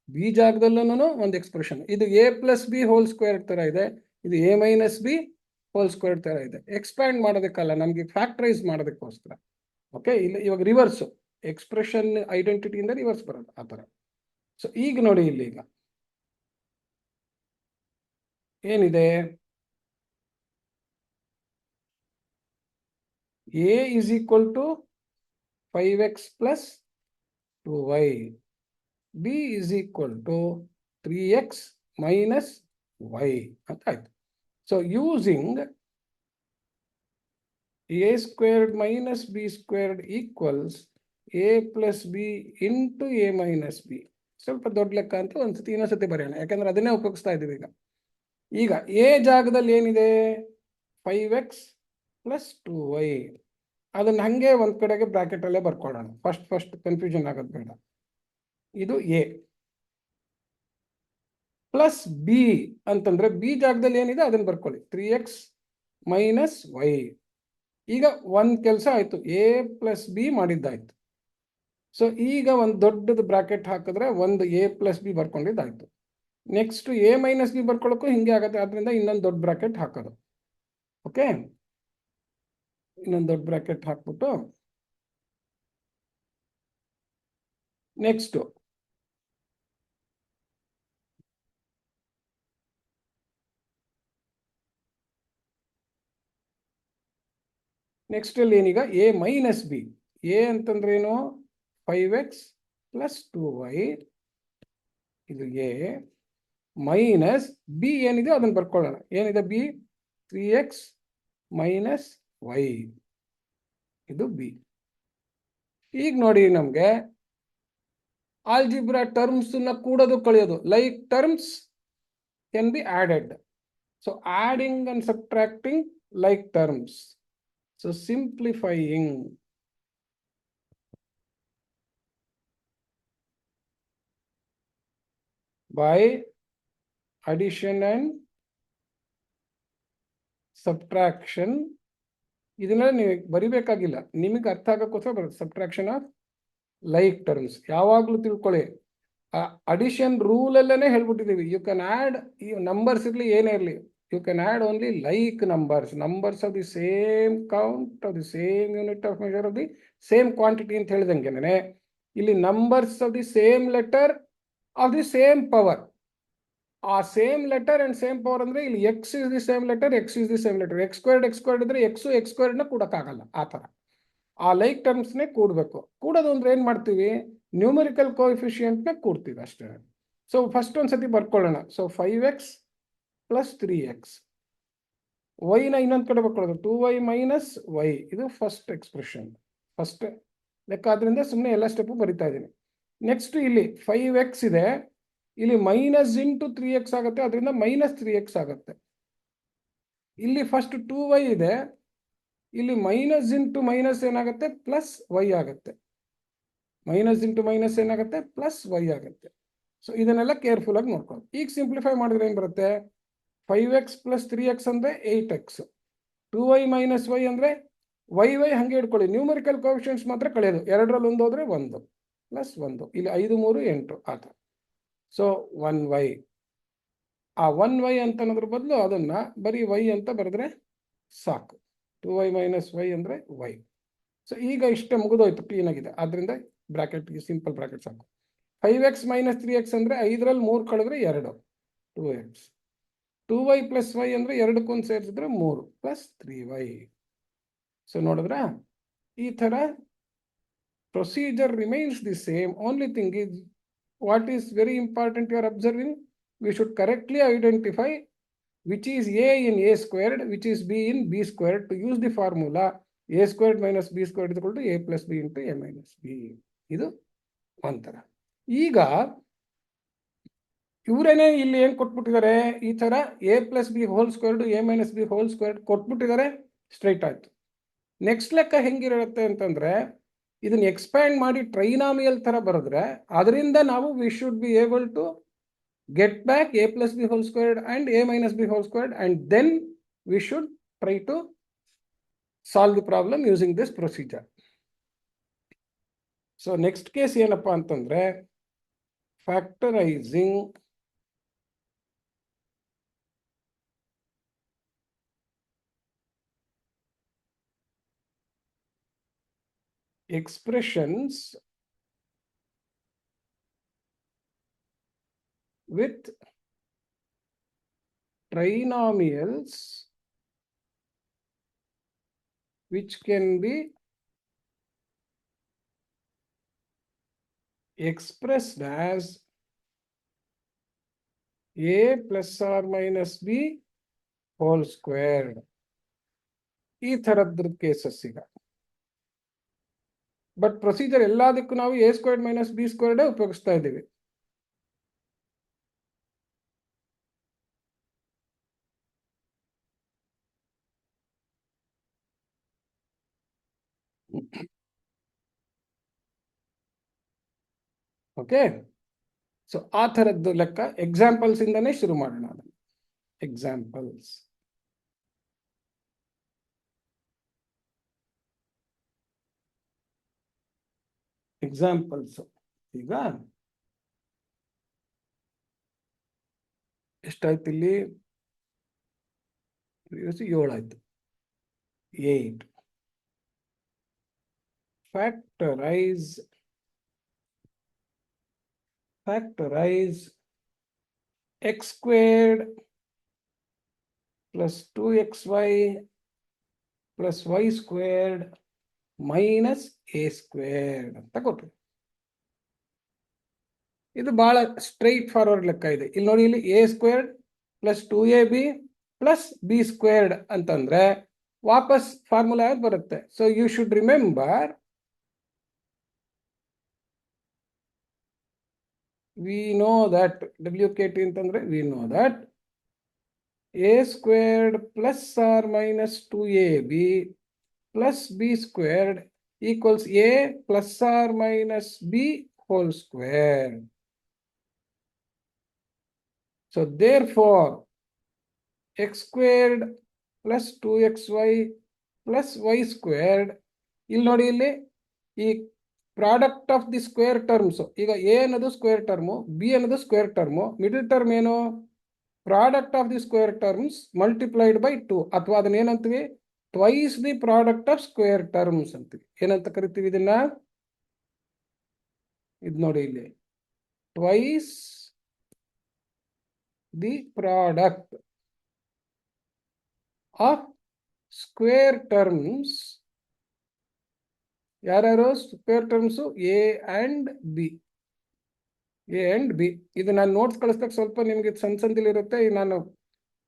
ಬಿ ಜಾಗದಲ್ಲೂ ಒಂದು ಎಕ್ಸ್ಪ್ರೆಷನ್. ಇದು a plus B whole square ತರ ಇದೆ, ಇದು A minus B whole square ತರ ಇದೆ. ಎಕ್ಸ್ಪ್ಯಾಂಡ್ ಮಾಡೋದಕ್ಕಲ್ಲ, ನಮ್ಗೆ ಫ್ಯಾಕ್ಟರೈಸ್ ಮಾಡೋದಕ್ಕೋಸ್ಕರ. ಓಕೆ, ಇಲ್ಲಿ ಇವಾಗ ರಿವರ್ಸ್ ಎಕ್ಸ್ಪ್ರೆಷನ್ ಐಡೆಂಟಿಟಿಯಿಂದ ರಿವರ್ಸ್ ಬರೋದು ಆ ಥರ. ಸೊ ಈಗ ನೋಡಿ, ಇಲ್ಲಿ ಈಗ ಏನಿದೆ, A is equal to 5x plus 2y, B is equal to 3x minus Y ಅಂತ ಆಯ್ತು. So using a squared minus b squared equals a plus b into a minus b. ಸ್ವಲ್ಪ ದೊಡ್ಡ ಲೆಕ್ಕ ಅಂತ ಒಂದ್ಸತಿ ಇನ್ನೊಂದ್ಸತಿ ಬರೆಯೋಣ, ಯಾಕಂದ್ರೆ ಅದನ್ನೇ ಉಪಯೋಗಿಸ್ತಾ ಇದೀವಿ ಈಗ. ಈಗ ಎ ಜಾಗದಲ್ಲಿ ಏನಿದೆ, 5x ಪ್ಲಸ್ 2y, ಅದನ್ನ ಹಂಗೆ ಒಂದ್ ಕಡೆಗೆ ಬ್ರಾಕೆಟ್ ಅಲ್ಲೇ ಬರ್ಕೊಳ್ಳೋಣ. ಫಸ್ಟ್ ಕನ್ಫ್ಯೂಷನ್ ಆಗೋದು ಬೇಡ. ಇದು ಎ ಪ್ಲಸ್ ಬಿ ಅಂತಂದ್ರೆ ಬಿ ಜಾಗದಲ್ಲಿ ಏನಿದೆ ಅದನ್ನ ಬರ್ಕೊಳ್ಳಿ, 3x ಮೈನಸ್ ವೈ. ಈಗ ಒಂದ್ ಕೆಲಸ ಆಯ್ತು, ಎ ಪ್ಲಸ್ ಬಿ ಮಾಡಿದ್ದಾಯ್ತು. ಸೊ ಈಗ ಒಂದು ದೊಡ್ಡದು ಬ್ರಾಕೆಟ್ ಹಾಕಿದ್ರೆ ಒಂದು ಎ ಪ್ಲಸ್ ಬಿ ಬರ್ಕೊಂಡಿದ್ದಾಯ್ತು. ನೆಕ್ಸ್ಟ್ ಎ ಮೈನಸ್ ಬಿ ಬರ್ಕೊಳ್ಳೋಕ್ಕೂ ಹಿಂಗೆ ಆಗುತ್ತೆ, ಆದ್ರಿಂದ ಇನ್ನೊಂದು ದೊಡ್ಡ ಬ್ರಾಕೆಟ್ ಹಾಕೋದು. ಓಕೆ, ಇನ್ನೊಂದು ದೊಡ್ಡ ಬ್ರಾಕೆಟ್ ಹಾಕ್ಬಿಟ್ಟು ನೆಕ್ಸ್ಟ್ ಅಲ್ಲಿ ಏನೀಗ ಎ ಮೈನಸ್ ಬಿ, ಎ ಅಂತಂದ್ರೇನು 5x ಪ್ಲಸ್ 2y, ಇದು ಎ ಮೈನಸ್ ಬಿ ಏನಿದೆ ಅದನ್ನ ಬರ್ಕೊಳ್ಳೋಣ. ಏನಿದೆ ಬಿ, 3x ಮೈನಸ್ ವೈ, ಇದು ಬಿ. ಈಗ ನೋಡಿ, ನಮ್ಗೆ ಆಲ್ಜಿಬ್ರಾ ಟರ್ಮ್ಸ್ ಕೂಡೋದು ಕಳೆಯೋದು, like terms can be added. So adding and subtracting like terms. So simplifying by addition and subtraction. ಇದನ್ನ ನೀವು ಬರಿಬೇಕಾಗಿಲ್ಲ, ನಿಮಗೆ ಅರ್ಥ ಆಗೋಕ್ಕೋಸ್ಕರ ಬರುತ್ತೆ. ಸಬ್ಟ್ರಾಕ್ಷನ್ ಆಫ್ ಲೈಕ್ ಟರ್ಮ್ಸ್ ಯಾವಾಗಲೂ ತಿಳ್ಕೊಳ್ಳಿ. ಅಡಿಷನ್ ರೂಲ್ ಅಲ್ಲೇ ಹೇಳ್ಬಿಟ್ಟಿದ್ದೀವಿ. ಯು ಕ್ಯಾನ್ ಆ್ಯಡ್, ಈ ನಂಬರ್ಸ್ ಇರಲಿ ಏನೇ ಇರಲಿ, you can add only like numbers of the same count of the same unit of measure of the same quantity ಅಂತ ಹೇಳಿದಂಗೆನೆ ಇಲ್ಲಿ numbers of the same letter of the same power. ಆ same letter and same power ಅಂದ್ರೆ ಇಲ್ಲಿ x is the same letter, x is the same letter. X squared ಇದ್ರೆ x ಸ್ಕ್ವೇರ್ಡ್ನ ಕೂಡಕ್ಕಾಗಲ್ಲ. ಆ ಥರ ಆ ಲೈಕ್ ಟರ್ಮ್ಸ್ನೇ ಕೂಡಬೇಕು. ಕೂಡೋದು ಅಂದ್ರೆ ಏನು ಮಾಡ್ತೀವಿ, ನ್ಯೂಮರಿಕಲ್ ಕೋಎಫಿಷಿಯಂಟ್ನ ಕೂಡ್ತೀವಿ ಅಷ್ಟೇ. ಸೊ ಫಸ್ಟ್ ಒಂದ್ಸತಿ ಬರ್ಕೊಳ್ಳೋಣ. ಸೊ 5x + 3x, ವೈನ ಇನ್ನೊಂದು ಕಡೆ ಬರ್ಕೊಳ್ಳೋದು 2y - y. ಇದು ಫಸ್ಟ್ ಎಕ್ಸ್ಪ್ರೆಷನ್, ಫಸ್ಟ್ ಲೆಕ್ಕ. ಆದ್ರಿಂದ ಸುಮ್ಮನೆ ಎಲ್ಲ ಸ್ಟೆಪ್ಪು ಬರಿತಾ ಇದ್ದೀನಿ. ನೆಕ್ಸ್ಟ್ ಇಲ್ಲಿ 5x ಇದೆ, ಇಲ್ಲಿ -3x ಆಗುತ್ತೆ, ಅದರಿಂದ -3x ಆಗುತ್ತೆ. ಇಲ್ಲಿ ಫಸ್ಟ್ 2y ಇದೆ, ಇಲ್ಲಿ -× ಏನಾಗುತ್ತೆ +y ಆಗುತ್ತೆ. -× ಏನಾಗುತ್ತೆ +y ಆಗುತ್ತೆ. ಸೊ ಇದನ್ನೆಲ್ಲ ಕೇರ್ಫುಲ್ ಆಗಿ ನೋಡ್ಕೊಳ್ಳಿ. ಈಗ ಸಿಂಪ್ಲಿಫೈ ಮಾಡಿದ್ರೆ ಏನು ಬರುತ್ತೆ, 5x + 3x ಅಂದರೆ 8x, 2y - y ಅಂದರೆ y ಹಂಗೆ ಇಟ್ಕೊಳ್ಳಿ. ನ್ಯೂಮರಿಕಲ್ ಕೋಎಫಿಷಿಯಂಟ್ಸ್ ಮಾತ್ರ ಕಳೆಯೋದು, 2ರಲ್ಲಿ 1 ಹೋದ್ರೆ 1 + 1, ಇಲ್ಲಿ 5 3 8 ಆ ಥರ. ಸೊ 1y, ಆ 1y ಅಂತ ಅನ್ನೋದ್ರ ಬದಲು ಅದನ್ನ ಬರೀ y ಅಂತ ಬರೆದ್ರೆ ಸಾಕು. 2y - y ಅಂದರೆ y. ಸೊ ಈಗ ಇಷ್ಟೇ ಮುಗಿದೋಯ್ತು, ಕ್ಲೀನ್ ಆಗಿದೆ. ಆದ್ರಿಂದ ಬ್ರಾಕೆಟ್ಗೆ ಸಿಂಪಲ್ ಬ್ರಾಕೆಟ್ ಸಾಕು. 5x - 3x ಅಂದರೆ 5ರಲ್ಲಿ 3 ಕಳೆದ್ರೆ 2, 2x. 2y + y ಅಂದರೆ 2ಕ್ಕೂ ಸೇರಿಸಿದ್ರೆ 3 + 3y. ಸೊ ನೋಡಿದ್ರ, ಈ ಥರ procedure remains the same. Only thing is, what is very important you are observing, we should correctly identify which is a in a squared, which is b in b squared, to use the formula a squared - b squared is equal to a + b into a - b. ಇದು ಒಂಥರ. ಈಗ ಇವರೇನೆ ಇಲ್ಲಿ ಏನು ಕೊಟ್ಬಿಟ್ಟಿದ್ದಾರೆ, ಈ ಥರ a + b whole squared a - b whole squared ಕೊಟ್ಬಿಟ್ಟಿದ್ದಾರೆ. Straight ಆಯ್ತು. Next ಲೆಕ್ಕ ಹೆಂಗಿರುತ್ತೆ ಅಂತಂದ್ರೆ, ಇದನ್ನ ಎಕ್ಸ್ಪ್ಯಾಂಡ್ ಮಾಡಿ ಟ್ರೈನಾಮಿಯಲ್ ತರ ಬರೆದ್ರೆ ಅದರಿಂದ ನಾವು we should be able to get back a + b whole squared and a - b whole squared, and then we should try to solve the problem using this procedure. So next case ಏನಪ್ಪಾ ಅಂತಂದ್ರೆ, factorizing expressions with trinomials which can be expressed as a ± b whole squared. ಈ ಥರದ್ರ cases ಈಗ. But procedure ಎಲ್ಲದಕ್ಕೂ ನಾವು a² - b² ಉಪಯೋಗಿಸ್ತಾ ಇದ್ದೀವಿ. Okay, so ಆ ಥರದ್ದು ಲೆಕ್ಕ ಎಕ್ಸಾಂಪಲ್ಸ್ ಇಂದನೇ ಶುರು ಮಾಡೋಣ. ಎಕ್ಸಾಂಪಲ್ಸ್. ಎಕ್ಸಾಂಪಲ್ಸ್ ಈಗ ಎಷ್ಟಾಯ್ತು, ಇಲ್ಲಿ 7 ಆಯ್ತು. 8. Factorise x² + 2xy + y² - a² ಅಂತ ಕೊಟ್ಟರು. ಇದು ಬಹಳ ಸ್ಟ್ರೈಟ್ ಫಾರ್ವರ್ಡ್ ಲೆಕ್ಕ ಇದೆ. ಇಲ್ಲಿ ನೋಡಿ, ಇಲ್ಲಿ a² + 2ab + b² ಅಂತಂದ್ರೆ ವಾಪಸ್ ಫಾರ್ಮುಲಾ ಯಾವ್ದು ಬರುತ್ತೆ. So you should remember, we know that WKT ಅಂತಂದ್ರೆ we know that a squared plus or minus 2ab plus b squared equals a plus or minus b whole square. So therefore, x squared plus 2xy plus y squared, ಇಲ್ಲಿ ನೋಡಿ, ಇಲ್ಲಿ ಈ product of the square terms, ಈಗ a ಅನ್ನೋದು square term, b ಅನ್ನೋದು square term, middle term ಏನು, product of the square terms multiplied by 2, ಅಥವಾ ಅದನ್ನ ಏನಂತೀವಿ, twice the product of square terms ಅಂತೀವಿ. ಏನಂತ ಕರಿತೀವಿ ಇದನ್ನ, ಇದು ನೋಡಿ ಇಲ್ಲಿ, twice the product of square terms. ಯಾರ್ಯಾರು square terms, a and b, a and b. ಇದು ನಾನು ನೋಟ್ಸ್ ಕಳಿಸ್ದಾಗ ಸ್ವಲ್ಪ ನಿಮ್ಗೆ ಸಣ್ಣ ಸಣ್ಣದಿಲಿರುತ್ತೆ, ನಾನು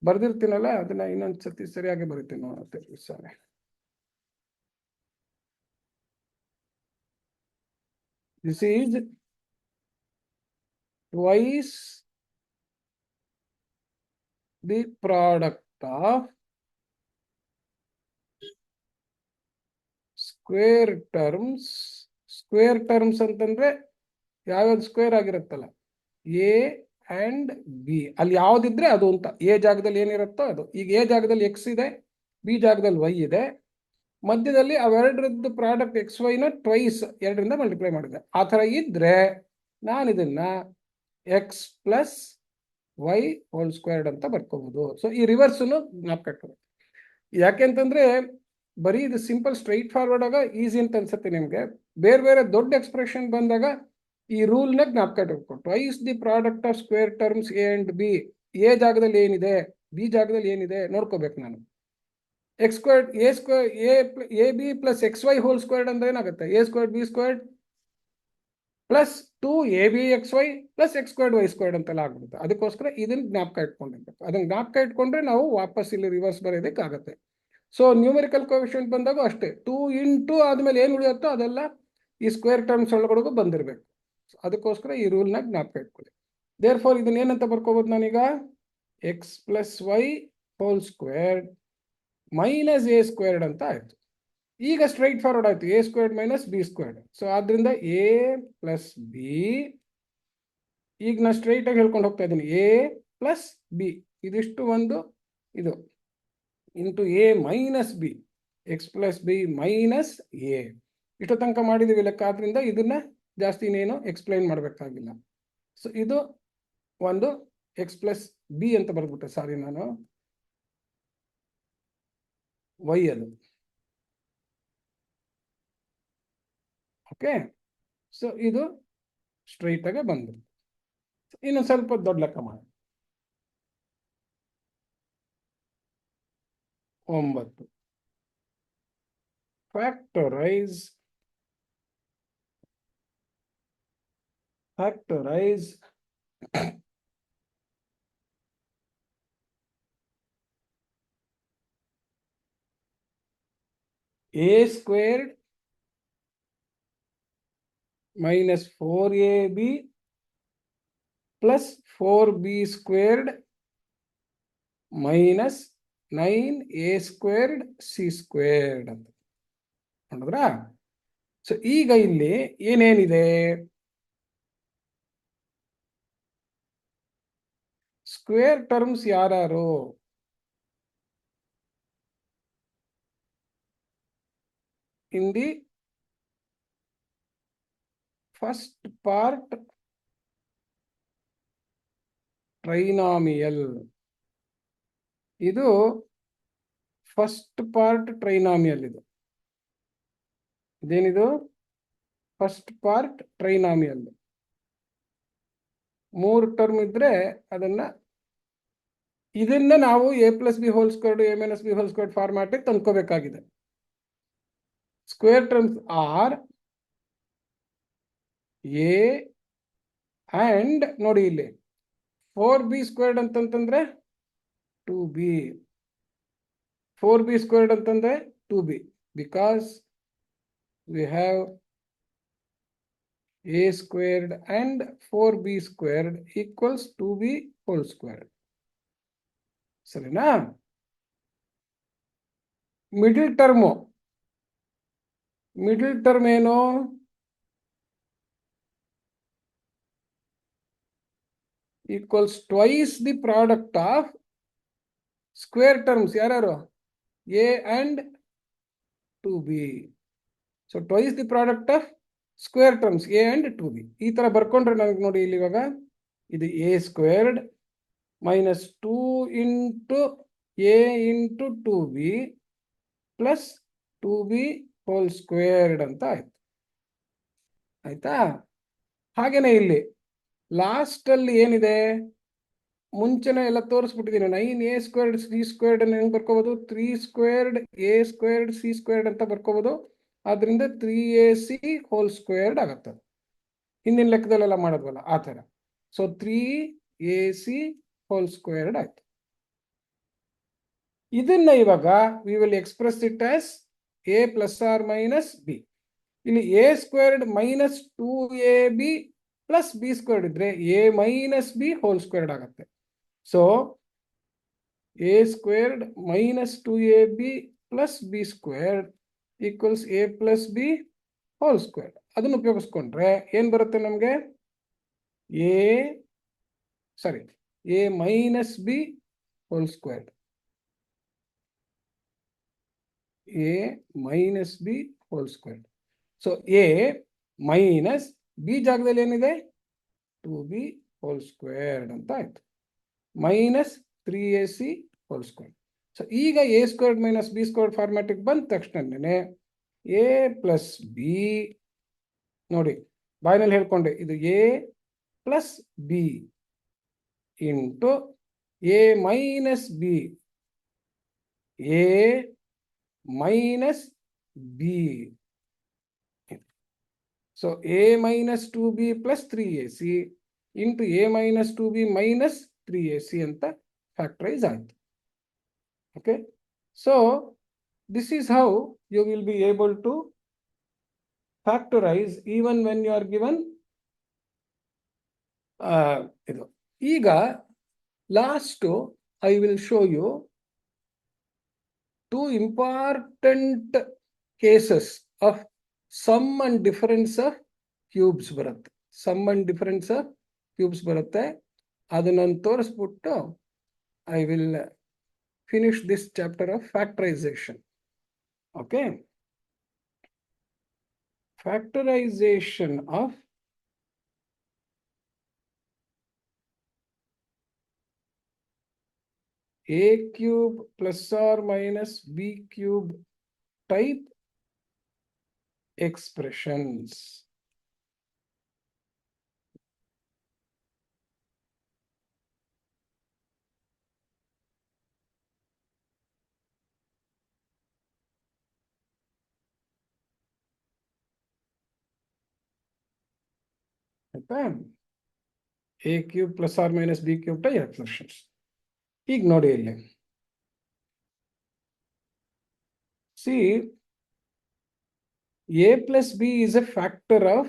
ಬರ್ದಿರ್ತೀನಲ್ಲ ಅದನ್ನ ಇನ್ನೊಂದು ಸತಿ ಸರಿಯಾಗಿ ಬರೀತೀನಿ ನೋಡುತ್ತೆ ಸರಿ. This is twice the product of square terms. Square terms ಅಂತಂದ್ರೆ ಯಾವ್ಯಾವ್ದು ಸ್ಕ್ವೇರ್ ಆಗಿರುತ್ತಲ್ಲ, ಎ ಅಂಡ್ ಬಿ, ಅಲ್ಲಿ ಯಾವ್ದಿದ್ರೆ ಅದು ಅಂತ. ಎ ಜಾಗದಲ್ಲಿ ಏನಿರುತ್ತೋ ಅದು. ಈಗ ಎ ಜಾಗದಲ್ಲಿ ಎಕ್ಸ್ ಇದೆ, ಬಿ ಜಾಗದಲ್ಲಿ ವೈ ಇದೆ, ಮಧ್ಯದಲ್ಲಿ ಅವೆರಡರದ್ದು ಪ್ರಾಡಕ್ಟ್ ಎಕ್ಸ್ ವೈನ ಟ್ವೈಸ್ 2ರಿಂದ ಮಲ್ಟಿಪ್ಲೈ ಮಾಡಿದೆ. ಆ ಥರ ಇದ್ರೆ ನಾನು ಇದನ್ನ X plus Y whole squared ಅಂತ ಬರ್ಕೋಬಹುದು. ಸೊ ಈ ರಿವರ್ಸ್ನು ಜ್ಞಾಪಕ. ಯಾಕೆಂತಂದ್ರೆ ಬರೀ ಇದು ಸಿಂಪಲ್ ಸ್ಟ್ರೈಟ್ ಫಾರ್ವರ್ಡ್ ಆಗ ಈಸಿ ಅಂತ ಅನ್ಸುತ್ತೆ ನಿಮ್ಗೆ. ಬೇರೆ ಬೇರೆ ದೊಡ್ಡ ಎಕ್ಸ್ಪ್ರೆಷನ್ ಬಂದಾಗ ಈ ರೂಲ್ನ ಜ್ಞಾಪಕ ಇಟ್ಬೇಕು. Twice the product of square terms a and b. A ಜಾಗದಲ್ಲಿ ಏನಿದೆ, ಬಿ ಜಾಗದಲ್ಲಿ ಏನಿದೆ ನೋಡ್ಕೋಬೇಕು ನಾನು. X squared a square a b plus x y whole squared ಅಂದ್ರೆ ಏನಾಗುತ್ತೆ, a squared b squared plus 2abxy plus X squared Y squared ಅಂತೆಲ್ಲ ಆಗ್ಬಿಡುತ್ತೆ. ಅದಕ್ಕೋಸ್ಕರ ಇದನ್ನ ಜ್ಞಾಪಕ ಇಟ್ಕೊಂಡಿರ್ಬೇಕು. ಅದನ್ನ ಜ್ಞಾಪಕ ಇಟ್ಕೊಂಡ್ರೆ ನಾವು ವಾಪಸ್ ಇಲ್ಲಿ ರಿವರ್ಸ್ ಬರೆಯೋದಕ್ಕಾಗತ್ತೆ. ಸೊ ನ್ಯೂಮೆರಿಕಲ್ ಕೋಎಫಿಷಿಯಂಟ್ ಬಂದಾಗ ಅಷ್ಟೇ, 2 ಇಂಟು ಆದ್ಮೇಲೆ ಏನು ಉಳಿಯುತ್ತೋ ಅದೆಲ್ಲ ಈ ಸ್ಕ್ವೇರ್ ಟರ್ಮ್ಸ್ ಒಳಗಡೆಗೂ ಬಂದಿರಬೇಕು. ಅದಕ್ಕೋಸ್ಕರ ಈ ರೂಲ್ನ ಜ್ಞಾಪಕ ಇಟ್ಕೊಳ್ಳಿ. ದೇರ್ ಫಾರ್ ಇದನ್ನ ಏನಂತ ಬರ್ಕೋಬಹುದು ನಾನೀಗ, X plus Y whole squared minus A squared ಅಂತ ಆಯ್ತು. ಈಗ ಸ್ಟ್ರೈಟ್ ಫಾರ್ವರ್ಡ್ ಆಯ್ತು, A squared minus B squared. So ಆದ್ರಿಂದ ಎ ಪ್ಲಸ್ ಬಿ, ಈಗ ನಾ ಸ್ಟ್ರೈಟ್ ಆಗಿ ಹೇಳ್ಕೊಂಡು ಹೋಗ್ತಾ ಇದ್ದೀನಿ, ಎ ಪ್ಲಸ್ ಬಿ ಇದಿಷ್ಟು ಒಂದು, ಇದು into A minus B, X plus B minus A. ಇಷ್ಟು ತನಕ ಮಾಡಿದೀವಿ ಲೆಕ್ಕ. ಆದ್ರಿಂದ ಇದನ್ನ ಜಾಸ್ತಿ ಇನ್ನೇನು ಎಕ್ಸ್ಪ್ಲೈನ್ ಮಾಡಬೇಕಾಗಿಲ್ಲ. ಸೊ ಇದು ಒಂದು ಎಕ್ಸ್ ಪ್ಲಸ್ ಬಿ ಅಂತ ಬರ್ಬಿಟ್ಟೆ, ಸಾರಿ ನಾನು ವೈ ಅದು. ಓಕೆ, ಸೊ ಇದು ಸ್ಟ್ರೈಟ್ ಆಗಿ ಬಂದು. ಇನ್ನು ಸ್ವಲ್ಪ ದೊಡ್ಡ ಲೆಕ್ಕ ಮಾಡಿ. 9 factorise a squared minus 4ab plus 4b squared minus 9a squared c squared ಅಂತ ನೋಡಿದ್ರಾ. ಸೊ ಈಗ ಇಲ್ಲಿ ಏನೇನಿದೆ, ಸ್ಕ್ವೇರ್ ಟರ್ಮ್ಸ್ ಯಾರು, ಇನ್ ದಿ ಫಸ್ಟ್ ಪಾರ್ಟ್ ಟ್ರೈನಾಮಿಯಲ್. ಇದು ಫಸ್ಟ್ ಪಾರ್ಟ್ ಟ್ರೈನಾಮಿಯಲ್. ಇದೇನಿದು ಫಸ್ಟ್ ಪಾರ್ಟ್ ಟ್ರೈನಾಮಿಯಲ್. 3 ಟರ್ಮ್ ಇದ್ರೆ ಇದನ್ನ ನಾವು a plus B whole squared a minus B whole squared format ತಂದ್ಕೋಬೇಕಾಗಿದೆ. Square terms are a and ನೋಡಿ ಇಲ್ಲಿ 4b ಸ್ಕ್ವೇರ್ಡ್ ಅಂತಂತಂದ್ರೆ 2b, 4b ಸ್ಕ್ವೇರ್ಡ್ ಅಂತಂದ್ರೆ 2b, because we have a squared and 4b squared equals 2b whole squared. ಸರಿನಾ? Middle term ಏನು? Equals twice the product of square terms ಯಾರ್ಯಾರು? A and 2b. So twice the product of square terms a and 2b. ಈ ತರ ಬರ್ಕೊಂಡ್ರೆ ನನಗೆ ನೋಡಿ ಇಲ್ಲಿ ಇವಾಗ ಇದು a squared minus 2 into a into 2b plus 2b whole squared ಅಂತ ಆಯ್ತು. ಆಯ್ತಾ? ಹಾಗೇನೆ ಇಲ್ಲಿ ಲಾಸ್ಟ್ ಅಲ್ಲಿ ಏನಿದೆ, ಮುಂಚೆನೆ ಎಲ್ಲ ತೋರಿಸ್ಬಿಟ್ಟಿದ್ದೀನಿ. 9a ಸ್ಕ್ವೇರ್ಡ್ ಸಿ ಸ್ಕ್ವೇರ್ಡ್ ಅನ್ನು ಹೆಂಗ್ ಬರ್ಕೋಬಹುದು? 3 squared A squared c squared ಅಂತ ಬರ್ಕೋಬಹುದು. ಆದ್ರಿಂದ 3ac ಹೋಲ್ ಸ್ಕ್ವೇರ್ಡ್ ಆಗತ್ತೆ. ಹಿಂದಿನ ಲೆಕ್ಕದಲ್ಲೆಲ್ಲ ಮಾಡೋದ್ವಲ್ಲ ಆ ತರ. ಸೊ 3ac ಹೋಲ್ ಸ್ಕ್ವೇರ್ಡ್ ಆಯ್ತು. ಇದನ್ನ ಇವಾಗ we will express it as a plus or minus b. ಇಲ್ಲಿ a squared minus 2ab plus b squared ಇದ್ರೆ a minus B whole squared ಆಗುತ್ತೆ. So a squared minus 2ab plus b squared equals a plus B whole squared. ಅದನ್ನು ಉಪಯೋಗಿಸ್ಕೊಂಡ್ರೆ ಏನ್ ಬರುತ್ತೆ ನಮಗೆ? A minus B whole squared. A minus B whole squared. So a minus B ಜಾಗದಲ್ಲಿ ಏನಿದೆ? 2b whole squared ಅಂತ ಆಯ್ತು. Minus 3ac whole squared. So ಈಗ a squared minus B squared ಫಾರ್ಮ್ಯಾಟಿಗೆ ಬಂದ ತಕ್ಷಣನೇ ಎ ಪ್ಲಸ್ ಬಿ, ನೋಡಿ ಬಾಯಿನಲ್ಲಿ ಹೇಳ್ಕೊಂಡೆ, ಇದು a plus B into A minus B, a minus b. So a minus 2b plus 3ac into A minus 2b minus 3ac ಅಂತ factorize ಆಯ್ತು. Okay, so this is how you will be able to factorize even when you are given ಇದು. ಈಗ last I will show you two important cases of sum and difference of cubes ಬರುತ್ತೆ. sum and difference of cubes ಬರುತ್ತೆ. ಅದನ್ನ ತೋರಿಸ್ಬಿಟ್ಟು I will finish this chapter of factorization. Okay, factorization of a cube plus or minus b cube type expressions. A cube plus or minus b cube type expressions. ಈಗ ನೋಡಿ ಇಲ್ಲಿ, see a plus b is a factor of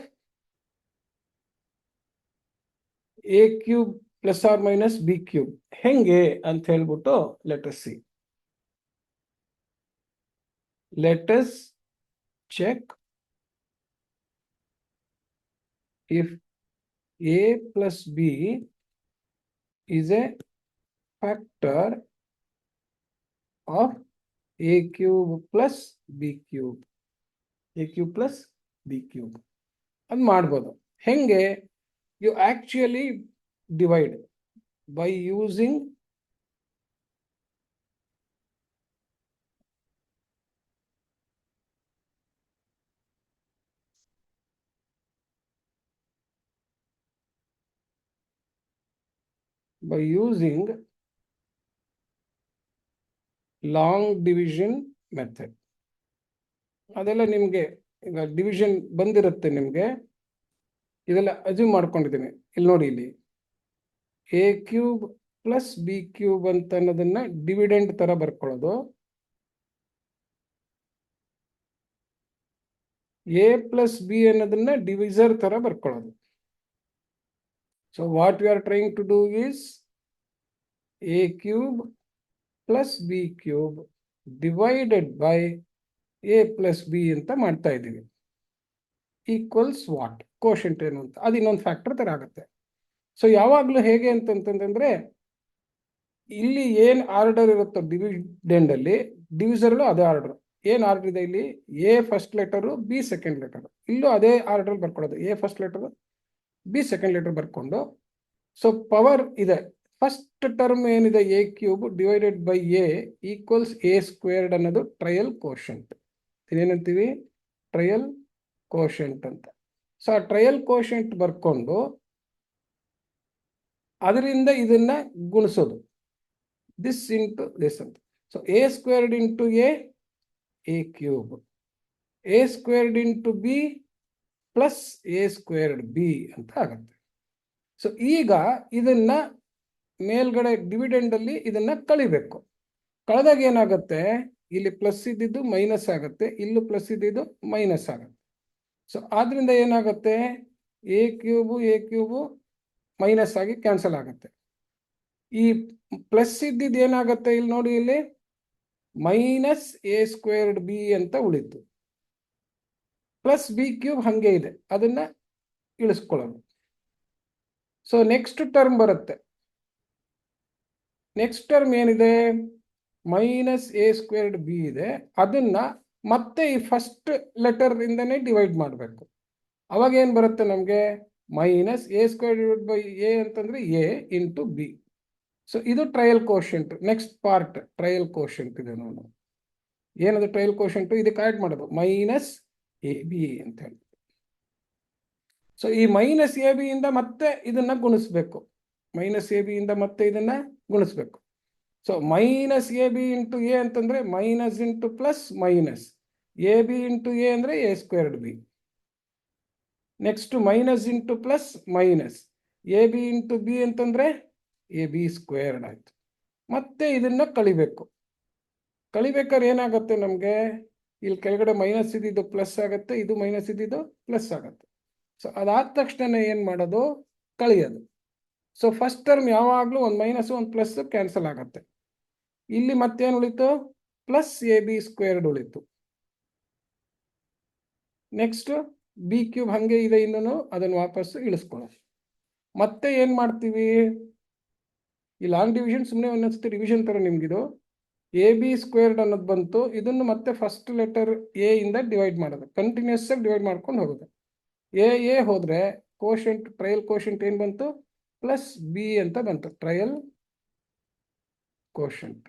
a cube plus or minus b cube. ಹೆಂಗೆ ಅಂತ ಹೇಳ್ಬಿಟ್ಟು let us see. Let us check if a plus b is a factor of a cube plus b cube. a cube plus b cube. ಅದು ಮಾಡ್ಬೋದು. ಹೆಂಗೆ? You actually divide by using long division method. ಅದೆಲ್ಲ ನಿಮಗೆ ಈಗ division ಬಂದಿರುತ್ತೆ ನಿಮಗೆ, ಇದೆಲ್ಲ assume ಮಾಡ್ಕೊಂಡಿದ್ದೀನಿ. ಇಲ್ಲಿ ನೋಡಿ, ಇಲ್ಲಿ A cube plus B cube ಅಂತ ಅನ್ನೋದನ್ನ ಡಿವಿಡೆಂಡ್ ತರ ಬರ್ಕೊಳ್ಳೋದು, ಎ ಪ್ಲಸ್ ಬಿ ಅನ್ನೋದನ್ನ ಡಿವಿಸರ್ ತರ ಬರ್ಕೊಳ್ಳೋದು. So what we are trying to do is a cube plus B cube divided by a plus b ಅಂತ ಮಾಡ್ತಾ ಇದ್ದೀವಿ. Equals what? ಕೋಶೆಂಟ್ ಏನು ಅಂತ ಅದು ಇನ್ನೊಂದು ಫ್ಯಾಕ್ಟರ್ ತರ ಆಗುತ್ತೆ. ಸೊ ಯಾವಾಗಲೂ ಹೇಗೆ ಅಂತಂತಂದ್ರೆ ಇಲ್ಲಿ ಏನ್ ಆರ್ಡರ್ ಇರುತ್ತೋ ಡಿವಿಡೆಂಡ್ ಅಲ್ಲಿ ಡಿವಿಸರ್ಲು ಅದೇ ಆರ್ಡರ್. ಏನ್ ಆರ್ಡರ್ ಇದೆ ಇಲ್ಲಿ? A first letter, b second letter. ಇಲ್ಲೂ ಅದೇ ಆರ್ಡರ್ ಬರ್ಕೊಳ್ಳೋದು, a first letter, b second letter ಬರ್ಕೊಂಡು. ಸೊ ಪವರ್ ಇದೆ. ಫಸ್ಟ್ ಟರ್ಮ್ ಏನಿದೆ a cube divided by a equals a squared ಅನ್ನೋದು ಟ್ರಯಲ್ ಕೋಶೆಂಟ್. ಇದೇನಂತೀವಿ? ಟ್ರಯಲ್ ಕೋಶೆಂಟ್ ಅಂತ. ಸೊ ಆ ಟ್ರಯಲ್ ಕೋಶೆಂಟ್ ಬರ್ಕೊಂಡು ಅದರಿಂದ ಇದನ್ನ ಗುಣಿಸೋದು, ದಿಸ್ ಇಂಟು ದಿಸ್ ಅಂತ. So a squared into a cube, a squared into b plus a squared b ಅಂತ ಆಗುತ್ತೆ. ಸೊ ಈಗ ಇದನ್ನ ಮೇಲ್ಗಡೆ ಡಿವಿಡೆಂಡ್ ಅಲ್ಲಿ ಇದನ್ನ ಕಳಿಬೇಕು. ಕಳೆದಾಗ ಏನಾಗುತ್ತೆ? ಇಲ್ಲಿ ಪ್ಲಸ್ ಇದ್ದಿದ್ದು ಮೈನಸ್ ಆಗುತ್ತೆ, ಇಲ್ಲೂ ಪ್ಲಸ್ ಇದ್ದಿದ್ದು ಮೈನಸ್ ಆಗುತ್ತೆ. ಸೊ ಆದ್ರಿಂದ ಏನಾಗುತ್ತೆ? ಎ ಕ್ಯೂಬು ಮೈನಸ್ ಆಗಿ ಕ್ಯಾನ್ಸಲ್ ಆಗುತ್ತೆ. ಈ ಪ್ಲಸ್ ಇದ್ದಿದ್ದು ಏನಾಗುತ್ತೆ? ಇಲ್ಲಿ ನೋಡಿ, ಇಲ್ಲಿ ಮೈನಸ್ ಎ ಸ್ಕ್ವೇರ್ಡ್ ಬಿ ಅಂತ ಉಳಿತು. ಪ್ಲಸ್ ಬಿ ಕ್ಯೂಬ್ ಹಂಗೆ ಇದೆ, ಅದನ್ನ ಇಳಿಸ್ಕೊಳ್ಳೋದು. ಸೊ ನೆಕ್ಸ್ಟ್ ಟರ್ಮ್ ಬರುತ್ತೆ. ನೆಕ್ಸ್ಟ್ ಟರ್ಮ್ ಏನಿದೆ? ಮೈನಸ್ ಎ ಸ್ಕ್ವೇರ್ಡ್ ಬಿ ಇದೆ, ಅದನ್ನ ಮತ್ತೆ ಈ ಫಸ್ಟ್ ಲೆಟರ್ ಇಂದನೇ ಡಿವೈಡ್ ಮಾಡಬೇಕು. ಅವಾಗ ಏನ್ ಬರುತ್ತೆ ನಮಗೆ? Minus A square divide by A ಅಂತಂದ್ರೆ ಎ ಇಂಟು ಬಿ. ಸೊ ಇದು trial quotient. Next part trial quotient ಇದೆ ನೋಡಿ. ಏನದು ಟ್ರಯಲ್ ಕೋಶೆಂಟ್? ಇದಕ್ಕೆ ಆಡ್ ಮಾಡೋದು ಮೈನಸ್ ಎ ಬಿ ಅಂತ ಹೇಳಿ. ಸೊ ಈ ಮೈನಸ್ ಎ ಬಿ ಇಂದ ಮತ್ತೆ ಇದನ್ನ ಗುಣಿಸ್ಬೇಕು. ಮೈನಸ್ ಎ ಬಿ ಇಂದ ಮತ್ತೆ ಇದನ್ನ ಗುಣಿಸ್ಬೇಕು. So minus a b into a ಅಂತಂದ್ರೆ minus into plus minus, a b into a ಅಂದ್ರೆ a squared b. Next minus into plus minus, a b into b ಅಂತಂದ್ರೆ ಎ ಬಿ ಸ್ಕ್ವೇರ್ಡ್ ಆಯ್ತು. ಮತ್ತೆ ಇದನ್ನ ಕಳಿಬೇಕು. ಕಳಿಬೇಕಾದ್ರೆ ಏನಾಗುತ್ತೆ ನಮಗೆ? ಇಲ್ಲಿ ಕೆಳಗಡೆ ಮೈನಸ್ ಇದ್ದಿದ್ದು ಪ್ಲಸ್ ಆಗುತ್ತೆ, ಇದು ಮೈನಸ್ ಇದ್ದಿದ್ದು ಪ್ಲಸ್ ಆಗುತ್ತೆ. ಸೊ ಅದಾದ ತಕ್ಷಣ ಏನ್ ಮಾಡೋದು? ಕಳಿಯೋದು. ಸೊ ಫಸ್ಟ್ ಟರ್ಮ್ ಯಾವಾಗಲೂ ಒಂದು ಮೈನಸ್ ಒಂದು ಪ್ಲಸ್ ಕ್ಯಾನ್ಸಲ್ ಆಗುತ್ತೆ. ಇಲ್ಲಿ ಮತ್ತೇನು ಉಳಿತು? ಪ್ಲಸ್ ಎ ಬಿ ಸ್ಕ್ವೇರ್ಡ್ ಉಳಿತು. ನೆಕ್ಸ್ಟ್ ಬಿ ಕ್ಯೂಬ್ ಹಂಗೆ ಇದೆ, ಇನ್ನೂ ಅದನ್ನು ವಾಪಸ್ ಇಳಿಸ್ಕೊಳ್ಳೋದು. ಮತ್ತೆ ಏನ್ ಮಾಡ್ತೀವಿ? ಈ ಲಾಂಗ್ ಡಿವಿಷನ್ ಸುಮ್ಮನೆ ಒಂದೊಂದ್ಸತಿ ರಿವಿಷನ್ ತರ ನಿಮ್ಗಿದು. ಎ ಬಿ ಸ್ಕ್ವೇರ್ಡ್ ಅನ್ನೋದು ಬಂತು, ಇದನ್ನು ಮತ್ತೆ ಫಸ್ಟ್ ಲೆಟರ್ ಎ ಇಂದ ಡಿವೈಡ್ ಮಾಡೋದು, ಕಂಟಿನ್ಯೂಸ್ ಆಗಿ ಡಿವೈಡ್ ಮಾಡ್ಕೊಂಡು ಹೋಗೋದು. ಎ ಹೋದ್ರೆ ಕೋಶೆಂಟ್, ಟ್ರಯಲ್ ಕೋಶೆಂಟ್ ಏನ್ ಬಂತು? ಪ್ಲಸ್ ಬಿ ಅಂತ ಬಂತು, trial quotient.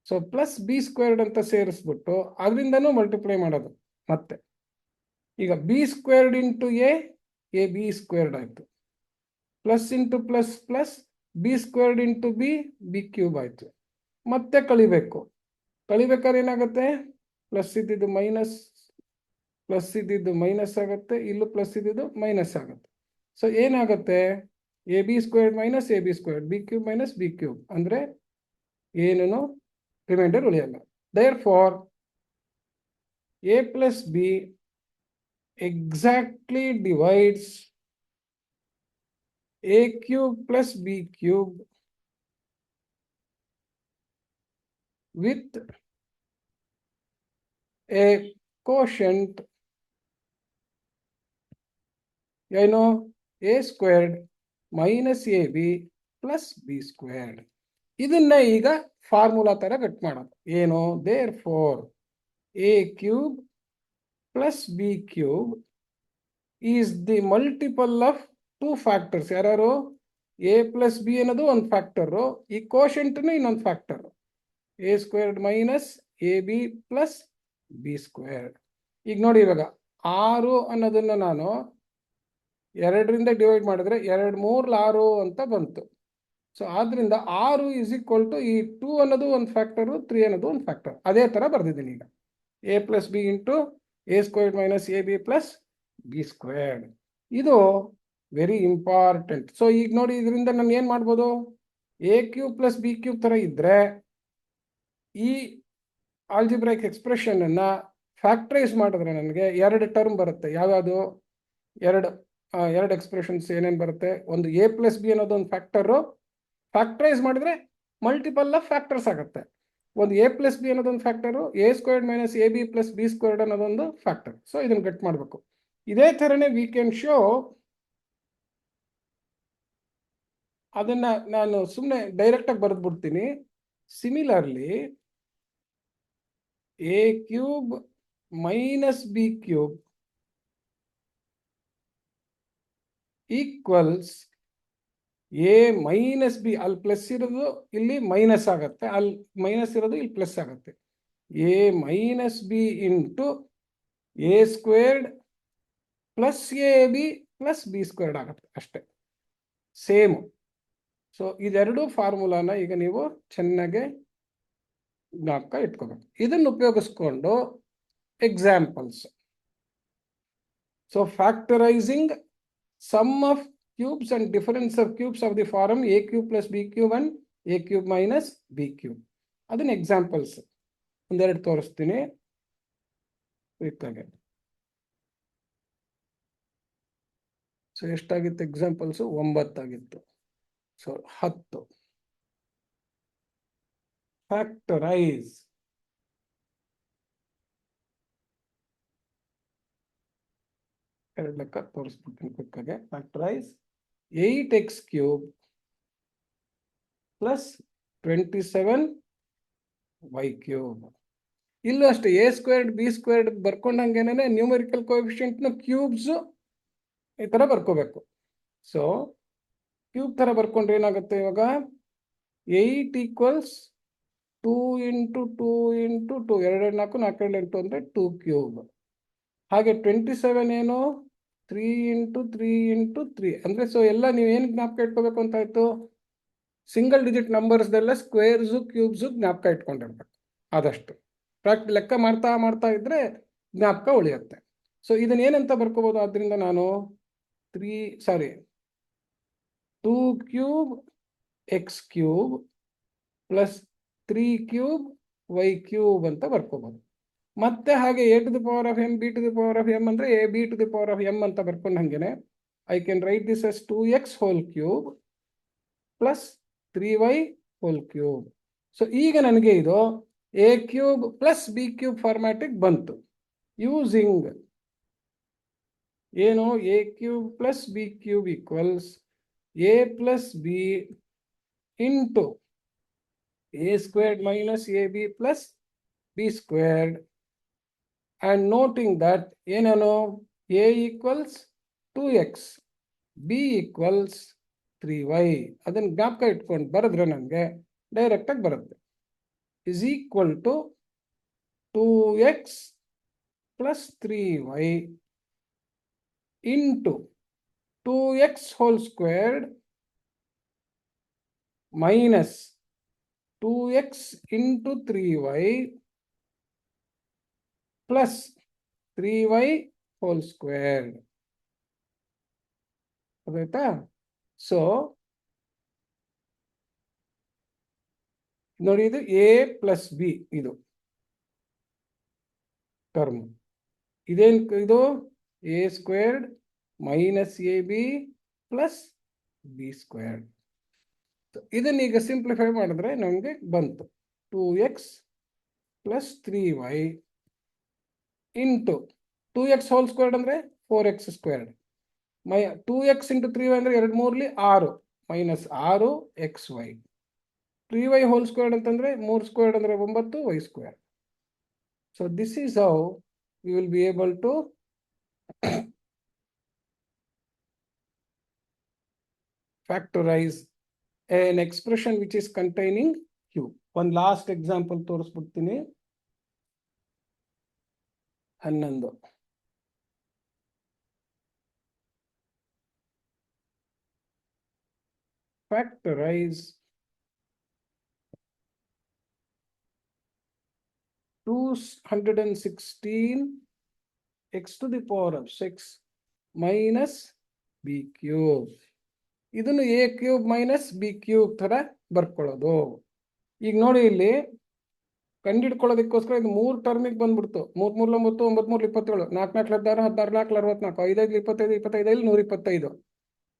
So plus b squared ಅಂತ ಸೇರಿಸ್ಬಿಟ್ಟು ಅದರಿಂದನೂ ಮಲ್ಟಿಪ್ಲೈ ಮಾಡೋದು ಮತ್ತೆ. ಈಗ b squared into a b squared ಆಯ್ತು, plus into plus plus b squared into b cube ಆಯ್ತು. ಮತ್ತೆ ಕಳಿಬೇಕು. ಕಳಿಬೇಕಾದ್ರೆ ಏನಾಗುತ್ತೆ? ಪ್ಲಸ್ ಇದ್ದಿದ್ದು ಮೈನಸ್, ಪ್ಲಸ್ ಇದ್ದಿದ್ದು ಮೈನಸ್ ಆಗುತ್ತೆ, ಇಲ್ಲೂ ಪ್ಲಸ್ ಇದ್ದಿದ್ದು ಮೈನಸ್ ಆಗುತ್ತೆ. ಸೊ ಏನಾಗುತ್ತೆ? A b squared minus a b squared, b cube minus B cube ಅಂದ್ರೆ ಏನೂ ರಿಮೈಂಡರ್ ಉಳಿಯಲ್ಲ. Therefore a plus b exactly divides a cube plus b cube with a quotient ಏನು? a squared minus ab plus b squared. ಇದನ್ನ ಈಗ formula ತರ cut ಮಾಡೋದು. ಏನು? therefore a cube plus b cube is the multiple of two factors. ಯಾರು? a plus b ಅನ್ನೋದು ಒಂದು factor, ಈ ಕೋಶೆಂಟ್ ಇನ್ನೊಂದು factor, a squared minus a b plus b squared. ಈಗ ನೋಡಿ, ಇವಾಗ 6 ಅನ್ನೋದನ್ನ ನಾನು 2ರಿಂದ ಡಿವೈಡ್ ಮಾಡಿದ್ರೆ 2 3 6 ಅಂತ ಬಂತು. ಸೊ ಆದ್ರಿಂದ 6 ಇಸ್ ಈಕ್ವಲ್ ಟು ಈ 2 ಅನ್ನೋದು ಒಂದು ಫ್ಯಾಕ್ಟರು, 3 ಅನ್ನೋದು ಒಂದು ಫ್ಯಾಕ್ಟರ್. ಅದೇ ತರ ಬರ್ದಿದ್ದೀನಿ ಈಗ. A plus B into a squared minus a b plus b squared. ಇದು ವೆರಿ ಇಂಪಾರ್ಟೆಂಟ್. ಸೊ ಈಗ ನೋಡಿ, ಇದರಿಂದ ನಾನು ಏನ್ ಮಾಡ್ಬೋದು? A cube plus B cube ತರ ಇದ್ರೆ ಈ ಆಲ್ಜಿಬ್ರೈಕ್ ಎಕ್ಸ್ಪ್ರೆಷನ್ ಅನ್ನ ಫ್ಯಾಕ್ಟರೈಸ್ ಮಾಡಿದ್ರೆ ನನಗೆ 2 ಟರ್ಮ್ ಬರುತ್ತೆ. ಯಾವ್ಯಾವುದು? ಎರಡು ಎಕ್ಸ್ಪ್ರೆಷನ್ಸ್ ಏನೇನು ಬರುತ್ತೆ? ಒಂದು ಎ ಪ್ಲಸ್ ಬಿ ಅನ್ನೋದು ಒಂದು ಫ್ಯಾಕ್ಟರು, ಫ್ಯಾಕ್ಟರೈಸ್ ಮಾಡಿದ್ರೆ ಮಲ್ಟಿಪಲ್ ಆಫ್ ಫ್ಯಾಕ್ಟರ್ಸ್ ಆಗುತ್ತೆ. ಒಂದು ಎ ಪ್ಲಸ್ ಬಿ ಅನ್ನೋದೊಂದು factor, A squared minus a b plus b squared ಅನ್ನೋದೊಂದು ಫ್ಯಾಕ್ಟರ್. ಸೊ ಇದನ್ನು ಕಟ್ ಮಾಡಬೇಕು. ಇದೇ ಥರನೇ ವಿ ಕ್ಯಾನ್ ಶೋ, ಅದನ್ನ ನಾನು ಸುಮ್ಮನೆ ಡೈರೆಕ್ಟಾಗಿ ಬರೆದು ಬಿಡ್ತೀನಿ. Similarly A cube minus B cube equals A minus B. ಅಲ್ಲಿ ಪ್ಲಸ್ ಇರೋದು ಇಲ್ಲಿ ಮೈನಸ್ ಆಗುತ್ತೆ, ಅಲ್ಲಿ ಮೈನಸ್ ಇರೋದು ಇಲ್ಲಿ ಪ್ಲಸ್ ಆಗುತ್ತೆ. A minus b into a squared plus A b plus b squared ಆಗುತ್ತೆ ಅಷ್ಟೇ, ಸೇಮ್. ಸೊ ಇದೆರಡು ಫಾರ್ಮುಲಾನ ಈಗ ನೀವು ಚೆನ್ನಾಗಿ ಜ್ಞಾಪಕ ಇಟ್ಕೋಬೇಕು. ಇದನ್ನು ಉಪಯೋಗಿಸ್ಕೊಂಡು examples. So factorising sum of cubes and difference of cubes of the form a cube plus b cube and a cube minus b cube. ಅದನ್ನ ಎಕ್ಸಾಂಪಲ್ಸ್ ಒಂದೆರಡು ತೋರಿಸ್ತೀನಿ ಕ್ವಿಕ್ಕಾಗಿ. ಸೊ ಎಷ್ಟಾಗಿತ್ತು ಎಕ್ಸಾಂಪಲ್ಸು? 9 ಆಗಿತ್ತು. ಸೊ 10. ಫ್ಯಾಕ್ಟರೈಸ್. ಎರಡು ಲೆಕ್ಕ ತೋರಿಸ್ಬಿಡ್ತೀನಿ ಕ್ವಿಕ್ಕಾಗೆ. Factorise 8x cube plus 27y cube. ಇಲ್ಲೂ ಅಷ್ಟೇ ಎ ಸ್ಕ್ವೇರ್ಡ್ ಬಿ ಸ್ಕ್ವೇರ್ಡ್ ಬರ್ಕೊಂಡಂಗೇನೆ ನ್ಯೂಮರಿಕಲ್ ಕೋಎಫಿಷಿಯಂಟ್ನ ಕ್ಯೂಬ್ಸ್ ಈ ಥರ ಬರ್ಕೋಬೇಕು. ಸೊ ಕ್ಯೂಬ್ ಥರ ಬರ್ಕೊಂಡ್ರೆ ಏನಾಗುತ್ತೆ ಇವಾಗ? 8 ಈಕ್ವಲ್ಸ್ 2 ಇಂಟು 2 ಇಂಟು 2, 2 4 4 8 ಅಂದರೆ 2 ಕ್ಯೂಬ್. ಹಾಗೆ 27 ಏನು? 3 ಇಂಟು 3 ಇಂಟು 3 ಅಂದರೆ. ಸೊ ಎಲ್ಲ ನೀವೇನು ಜ್ಞಾಪಕ ಇಟ್ಕೋಬೇಕು ಅಂತ ಆಯಿತು? ಸಿಂಗಲ್ ಡಿಜಿಟ್ ನಂಬರ್ಸ್ದೆಲ್ಲ ಸ್ಕ್ವೇರ್ಸು ಕ್ಯೂಬ್ಸು ಜ್ಞಾಪಕ ಇಟ್ಕೊಂಡಿರ್ಬೇಕು ಆದಷ್ಟು. ಲೆಕ್ಕ ಮಾಡ್ತಾ ಮಾಡ್ತಾ ಇದ್ರೆ ಜ್ಞಾಪಕ ಉಳಿಯುತ್ತೆ. ಸೊ ಇದನ್ನ ಏನಂತ ಬರ್ಕೋಬೋದು? ಆದ್ದರಿಂದ ನಾನು 2 cube X cube plus 3 cube Y cube ಅಂತ ಬರ್ಕೋಬೋದು. ಮತ್ತೆ ಹಾಗೆ a to the power of m, b to the power of m ಅಂದರೆ a b to the power of m ಅಂತ ಬರ್ಕೊಂಡು ಹಂಗೇನೆ I can write this as 2x whole cube plus 3y whole cube. So ಈಗ ನನಗೆ ಇದು a cube plus B cube ಫಾರ್ಮ್ಯಾಟಿಗೆ ಬಂತು. Using ಏನು? a cube plus B cube equals a plus B into a squared minus a b plus b squared. And noting that ಏನನು? a equals 2x, b equals 3y. ಅದನ್ನು ಜ್ಞಾಪಕ ಇಟ್ಕೊಂಡು ಬರೆದ್ರೆ ನನಗೆ ಡೈರೆಕ್ಟಾಗಿ ಬರುತ್ತೆ. is equal to 2x plus 3y into 2x whole squared minus 2x into 3y plus 3y whole squared. ಆಯ್ತಾ? So ನೋಡಿ, ಇದು a ಪ್ಲಸ್ ಬಿ ಇದು ಟರ್ಮ್. ಇದೇನು? ಇದು a squared minus a b plus b squared. ಇದನ್ನೀಗ simplify ಮಾಡಿದ್ರೆ ನಮಗೆ ಬಂತು 2x plus 3y into 2x hole squared ಅಂದರೆ 4x squared 2x into 3y ಅಂದರೆ 2 3 6 minus 6xy. 3y hole squared ಅಂತಂದರೆ 3 ಸ್ಕ್ವೇರ್ಡ್ ಅಂದರೆ 9y squared. So this is how we will be able to factorize an expression which is containing q. ಒಂದು last example ತೋರಿಸ್ಬಿಡ್ತೀನಿ. 11. Factorize 216 x to the power of 6 minus b cube. ಇದನ್ನು a cube minus B cube ಥರ ಬರ್ಕೊಳ್ಳೋದು. ಈಗ ನೋಡಿ, ಇಲ್ಲಿ ಕಂಡಿಡ್ಕೊಳ್ಳೋದಕ್ಕೋಸ್ಕರ ಇದು 3 ಟರ್ಮಿಗೆ ಬಂದ್ಬಿಡ್ತು. 3 3 9 9 3 27 4 4 16 16 4 64 5 5 25 25 125.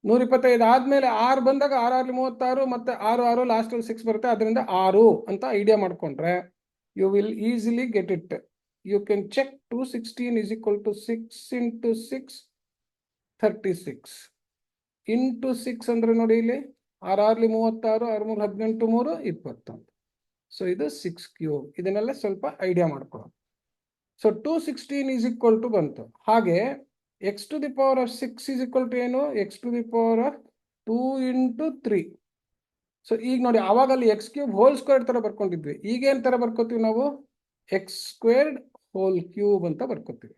125 ಆದ್ಮೇಲೆ 6 ಬಂದಾಗ 6 6 36 ಮತ್ತೆ 6 6 ಲಾಸ್ಟ್ ಅಲ್ಲಿ 6 ಬರುತ್ತೆ, ಅದರಿಂದ 6 ಅಂತ ಐಡಿಯಾ ಮಾಡ್ಕೊಂಡ್ರೆ you will easily get it. You can check 216 is equal to 6 into 6 36 into 6 ಅಂದ್ರೆ ನೋಡಿ ಇಲ್ಲಿ 6 6 36 6 3 18 3 21. ಸೊ ಇದು 6 ಕ್ಯೂಬ್. ಇದನ್ನೆಲ್ಲ ಸ್ವಲ್ಪ ಐಡಿಯಾ ಮಾಡ್ಕೊಳ್ಳೋದು. ಸೊ 216 is equal to ಬಂತು. ಹಾಗೆ x to the power of 6 is equal to ಏನು, x to the power of 2 into 3. So ಈಗ ನೋಡಿ ಅವಾಗ ಅಲ್ಲಿ ಎಕ್ಸ್ ಕ್ಯೂಬ್ ಹೋಲ್ ಸ್ಕ್ವೇರ್ ತರ ಬರ್ಕೊಂಡಿದ್ವಿ. ಈಗ ಏನ್ ತರ ಬರ್ಕೋತೀವಿ ನಾವು, ಎಕ್ಸ್ ಸ್ಕ್ವೇರ್ಡ್ ಹೋಲ್ ಕ್ಯೂಬ್ ಅಂತ ಬರ್ಕೋತೀವಿ.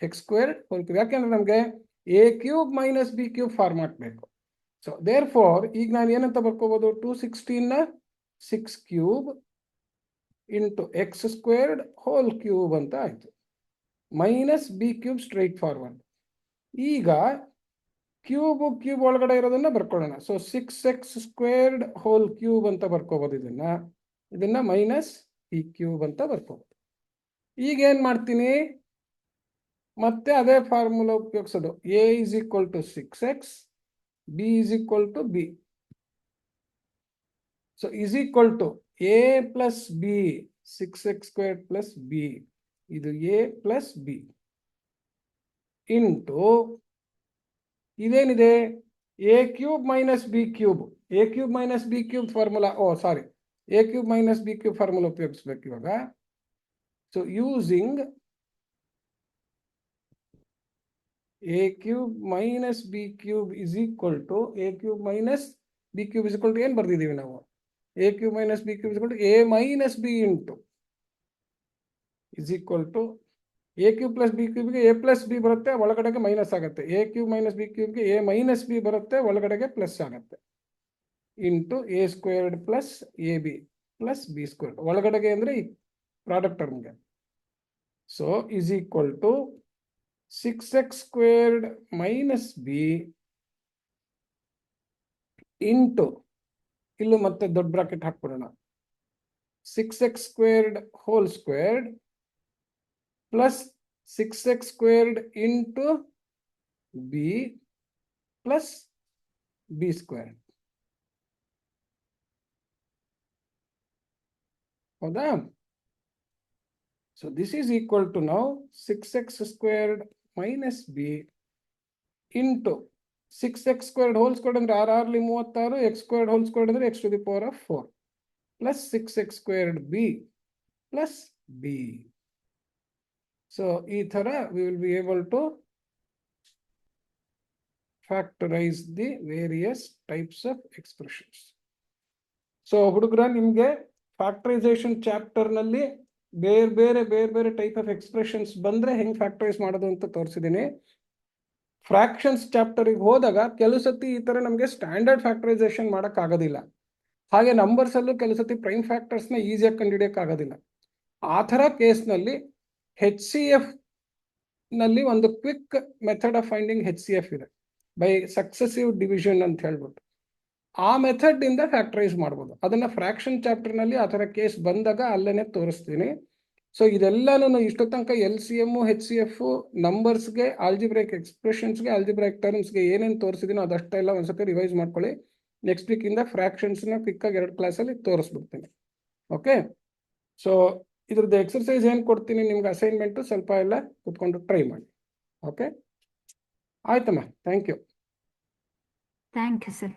ಎಕ್ಸ್ ಸ್ಕ್ವೇರ್ಡ್ ಹೋಲ್ ಕ್ಯೂಬ್, ಯಾಕೆಂದ್ರೆ ನಮಗೆ a cube minus B cube format ಬೇಕು. ಸೊ ದೇರ್ ಫಾರ್ ಈಗ ನಾನು ಏನಂತ ಬರ್ಕೋಬಹುದು, 216 6 cube into x squared whole cube ಅಂತ ಆಯ್ತು, minus B cube straightforward. ಈಗ ಕ್ಯೂಬ್ ಒಳಗಡೆ ಇರೋದನ್ನ ಬರ್ಕೊಳ್ಳೋಣ. So 6x squared whole cube ಅಂತ ಬರ್ಕೋಬಹುದು. ಇದನ್ನ ಮೈನಸ್ ಬಿ ಕ್ಯೂಬ್ ಅಂತ ಬರ್ಕೋಬಹುದು. ಈಗ ಏನ್ ಮಾಡ್ತೀನಿ, ಮತ್ತೆ ಅದೇ ಫಾರ್ಮುಲಾ ಉಪಯೋಗಿಸೋದು. A is equal to 6x, b is equal to b. So is equal to a plus b, 6x square plus b, ಇದು ಎ ಪ್ಲಸ್ ಬಿ ಇಂಟು ಇದೇನಿದೆ, a cube minus B cube. A cube minus B cube formula, a cube minus B cube formula ಉಪಯೋಗಿಸ್ಬೇಕು ಇವಾಗ. So using a cube minus B cube is equal to a cube minus B cube is equal to ಏನ್ ಬರ್ದಿದ್ದೀವಿ ನಾವು, a cube minus B cube is equal to a minus b into is equal to a cube plus b ಕ್ಯೂಬ್ಗೆ a plus b ಬರುತ್ತೆ, ಒಳಗಡೆಗೆ minus ಆಗುತ್ತೆ. A cube minus b ಕ್ಯೂಬ್ಗೆ a minus b ಬರುತ್ತೆ, ಒಳಗಡೆಗೆ ಪ್ಲಸ್ ಆಗುತ್ತೆ, into a squared plus A b plus b squared, ಒಳಗಡೆಗೆ ಅಂದ್ರೆ ಈ ಪ್ರಾಡಕ್ಟ್ ಟರ್ಮ್ಗೆ. So is equal to 6x squared minus b into, ಇಲ್ಲೂ ಮತ್ತೆ ದೊಡ್ಡ bracket ಹಾಕ್ಬಿಡೋಣ, 6x squared whole squared plus 6x squared into b plus b squared. ಹೌದಾ? So this is equal to now 6x squared minus b into 6x squared whole squared ಅಂದ್ರೆ 6 6 36, x squared whole squared ಅಂದ್ರೆ x to the power of 4 plus 6x squared b plus b. So ಈ ತರ we will be able to factorize the various types of expressions. So ಹುಡುಗರ, ನಿಮ್ಗೆ factorisation chapter ನಲ್ಲಿ ಬೇರೆ ಬೇರೆ type of expressions ಬಂದ್ರೆ ಹೆಂಗ್ ಫ್ಯಾಕ್ಟರೈಸ್ ಮಾಡೋದು ಅಂತ ತೋರಿಸಿದ್ದೀನಿ. ಫ್ರಾಕ್ಷನ್ಸ್ ಚಾಪ್ಟರ್ಗೆ ಹೋದಾಗ ಕೆಲವು ಸತಿ ಈ ತರ ನಮಗೆ ಸ್ಟ್ಯಾಂಡರ್ಡ್ ಫ್ಯಾಕ್ಟರೈಸೇಷನ್ ಮಾಡಕ್ ಆಗೋದಿಲ್ಲ. ಹಾಗೆ ನಂಬರ್ಸ್ ಅಲ್ಲೂ ಕೆಲವು ಸತಿ ಪ್ರೈಮ್ ಫ್ಯಾಕ್ಟರ್ಸ್ ನ ಈಸಿಯಾಗಿ ಕಂಡುಹಿಡಿಯಕ್ ಆಗೋದಿಲ್ಲ. ಆ ಥರ ಕೇಸ್ನಲ್ಲಿ HCF ನಲ್ಲಿ ಒಂದು quick method of finding HCF ಇದೆ, ಬೈ ಸಕ್ಸೆಸಿವ್ ಡಿವಿಷನ್ ಅಂತ ಹೇಳ್ಬಿಟ್ಟು. ಆ ಮೆಥಡ್ ಇಂದ ಫ್ಯಾಕ್ಟರೈಸ್ ಮಾಡ್ಬೋದು. ಅದನ್ನ ಫ್ರಾಕ್ಷನ್ ಚಾಪ್ಟರ್ ನಲ್ಲಿ ಆ ಥರ ಕೇಸ್ ಬಂದಾಗ ಅಲ್ಲೇನೆ ತೋರಿಸ್ತೀನಿ. ಸೊ ಇದೆಲ್ಲಾನು ಇಷ್ಟು ತನಕ LCM, HCF, ನಂಬರ್ಸ್ಗೆ, ಆಲ್ಜಿಬ್ರೈಕ್ ಎಕ್ಸ್ಪ್ರೆಷನ್ಸ್ಗೆ, ಆಲ್ಜಿಬ್ರೈಕ್ ಟರ್ಮ್ಸ್ಗೆ ಏನೇನು ತೋರಿಸಿದೀನೋ ಅದಷ್ಟೆಲ್ಲ ಒಂದ್ಸತಿ ರಿವೈಸ್ ಮಾಡ್ಕೊಳ್ಳಿ. ನೆಕ್ಸ್ಟ್ ವೀಕ್ ಇಂದ ಫ್ರಾಕ್ಷನ್ಸ್ನ ಕ್ವಿಕ್ಕಾಗಿ 2 ಕ್ಲಾಸಲ್ಲಿ ತೋರಿಸ್ಬಿಡ್ತೀನಿ. ಓಕೆ, ಸೊ ಇದ್ರದ್ದು ಎಕ್ಸರ್ಸೈಸ್ ಏನು ಕೊಡ್ತೀನಿ ನಿಮ್ಗೆ ಅಸೈನ್ಮೆಂಟ್, ಸ್ವಲ್ಪ ಎಲ್ಲ ಕುತ್ಕೊಂಡು ಟ್ರೈ ಮಾಡಿ. ಓಕೆ, ಆಯ್ತಮ್ಮ, thank you. Thank you sir.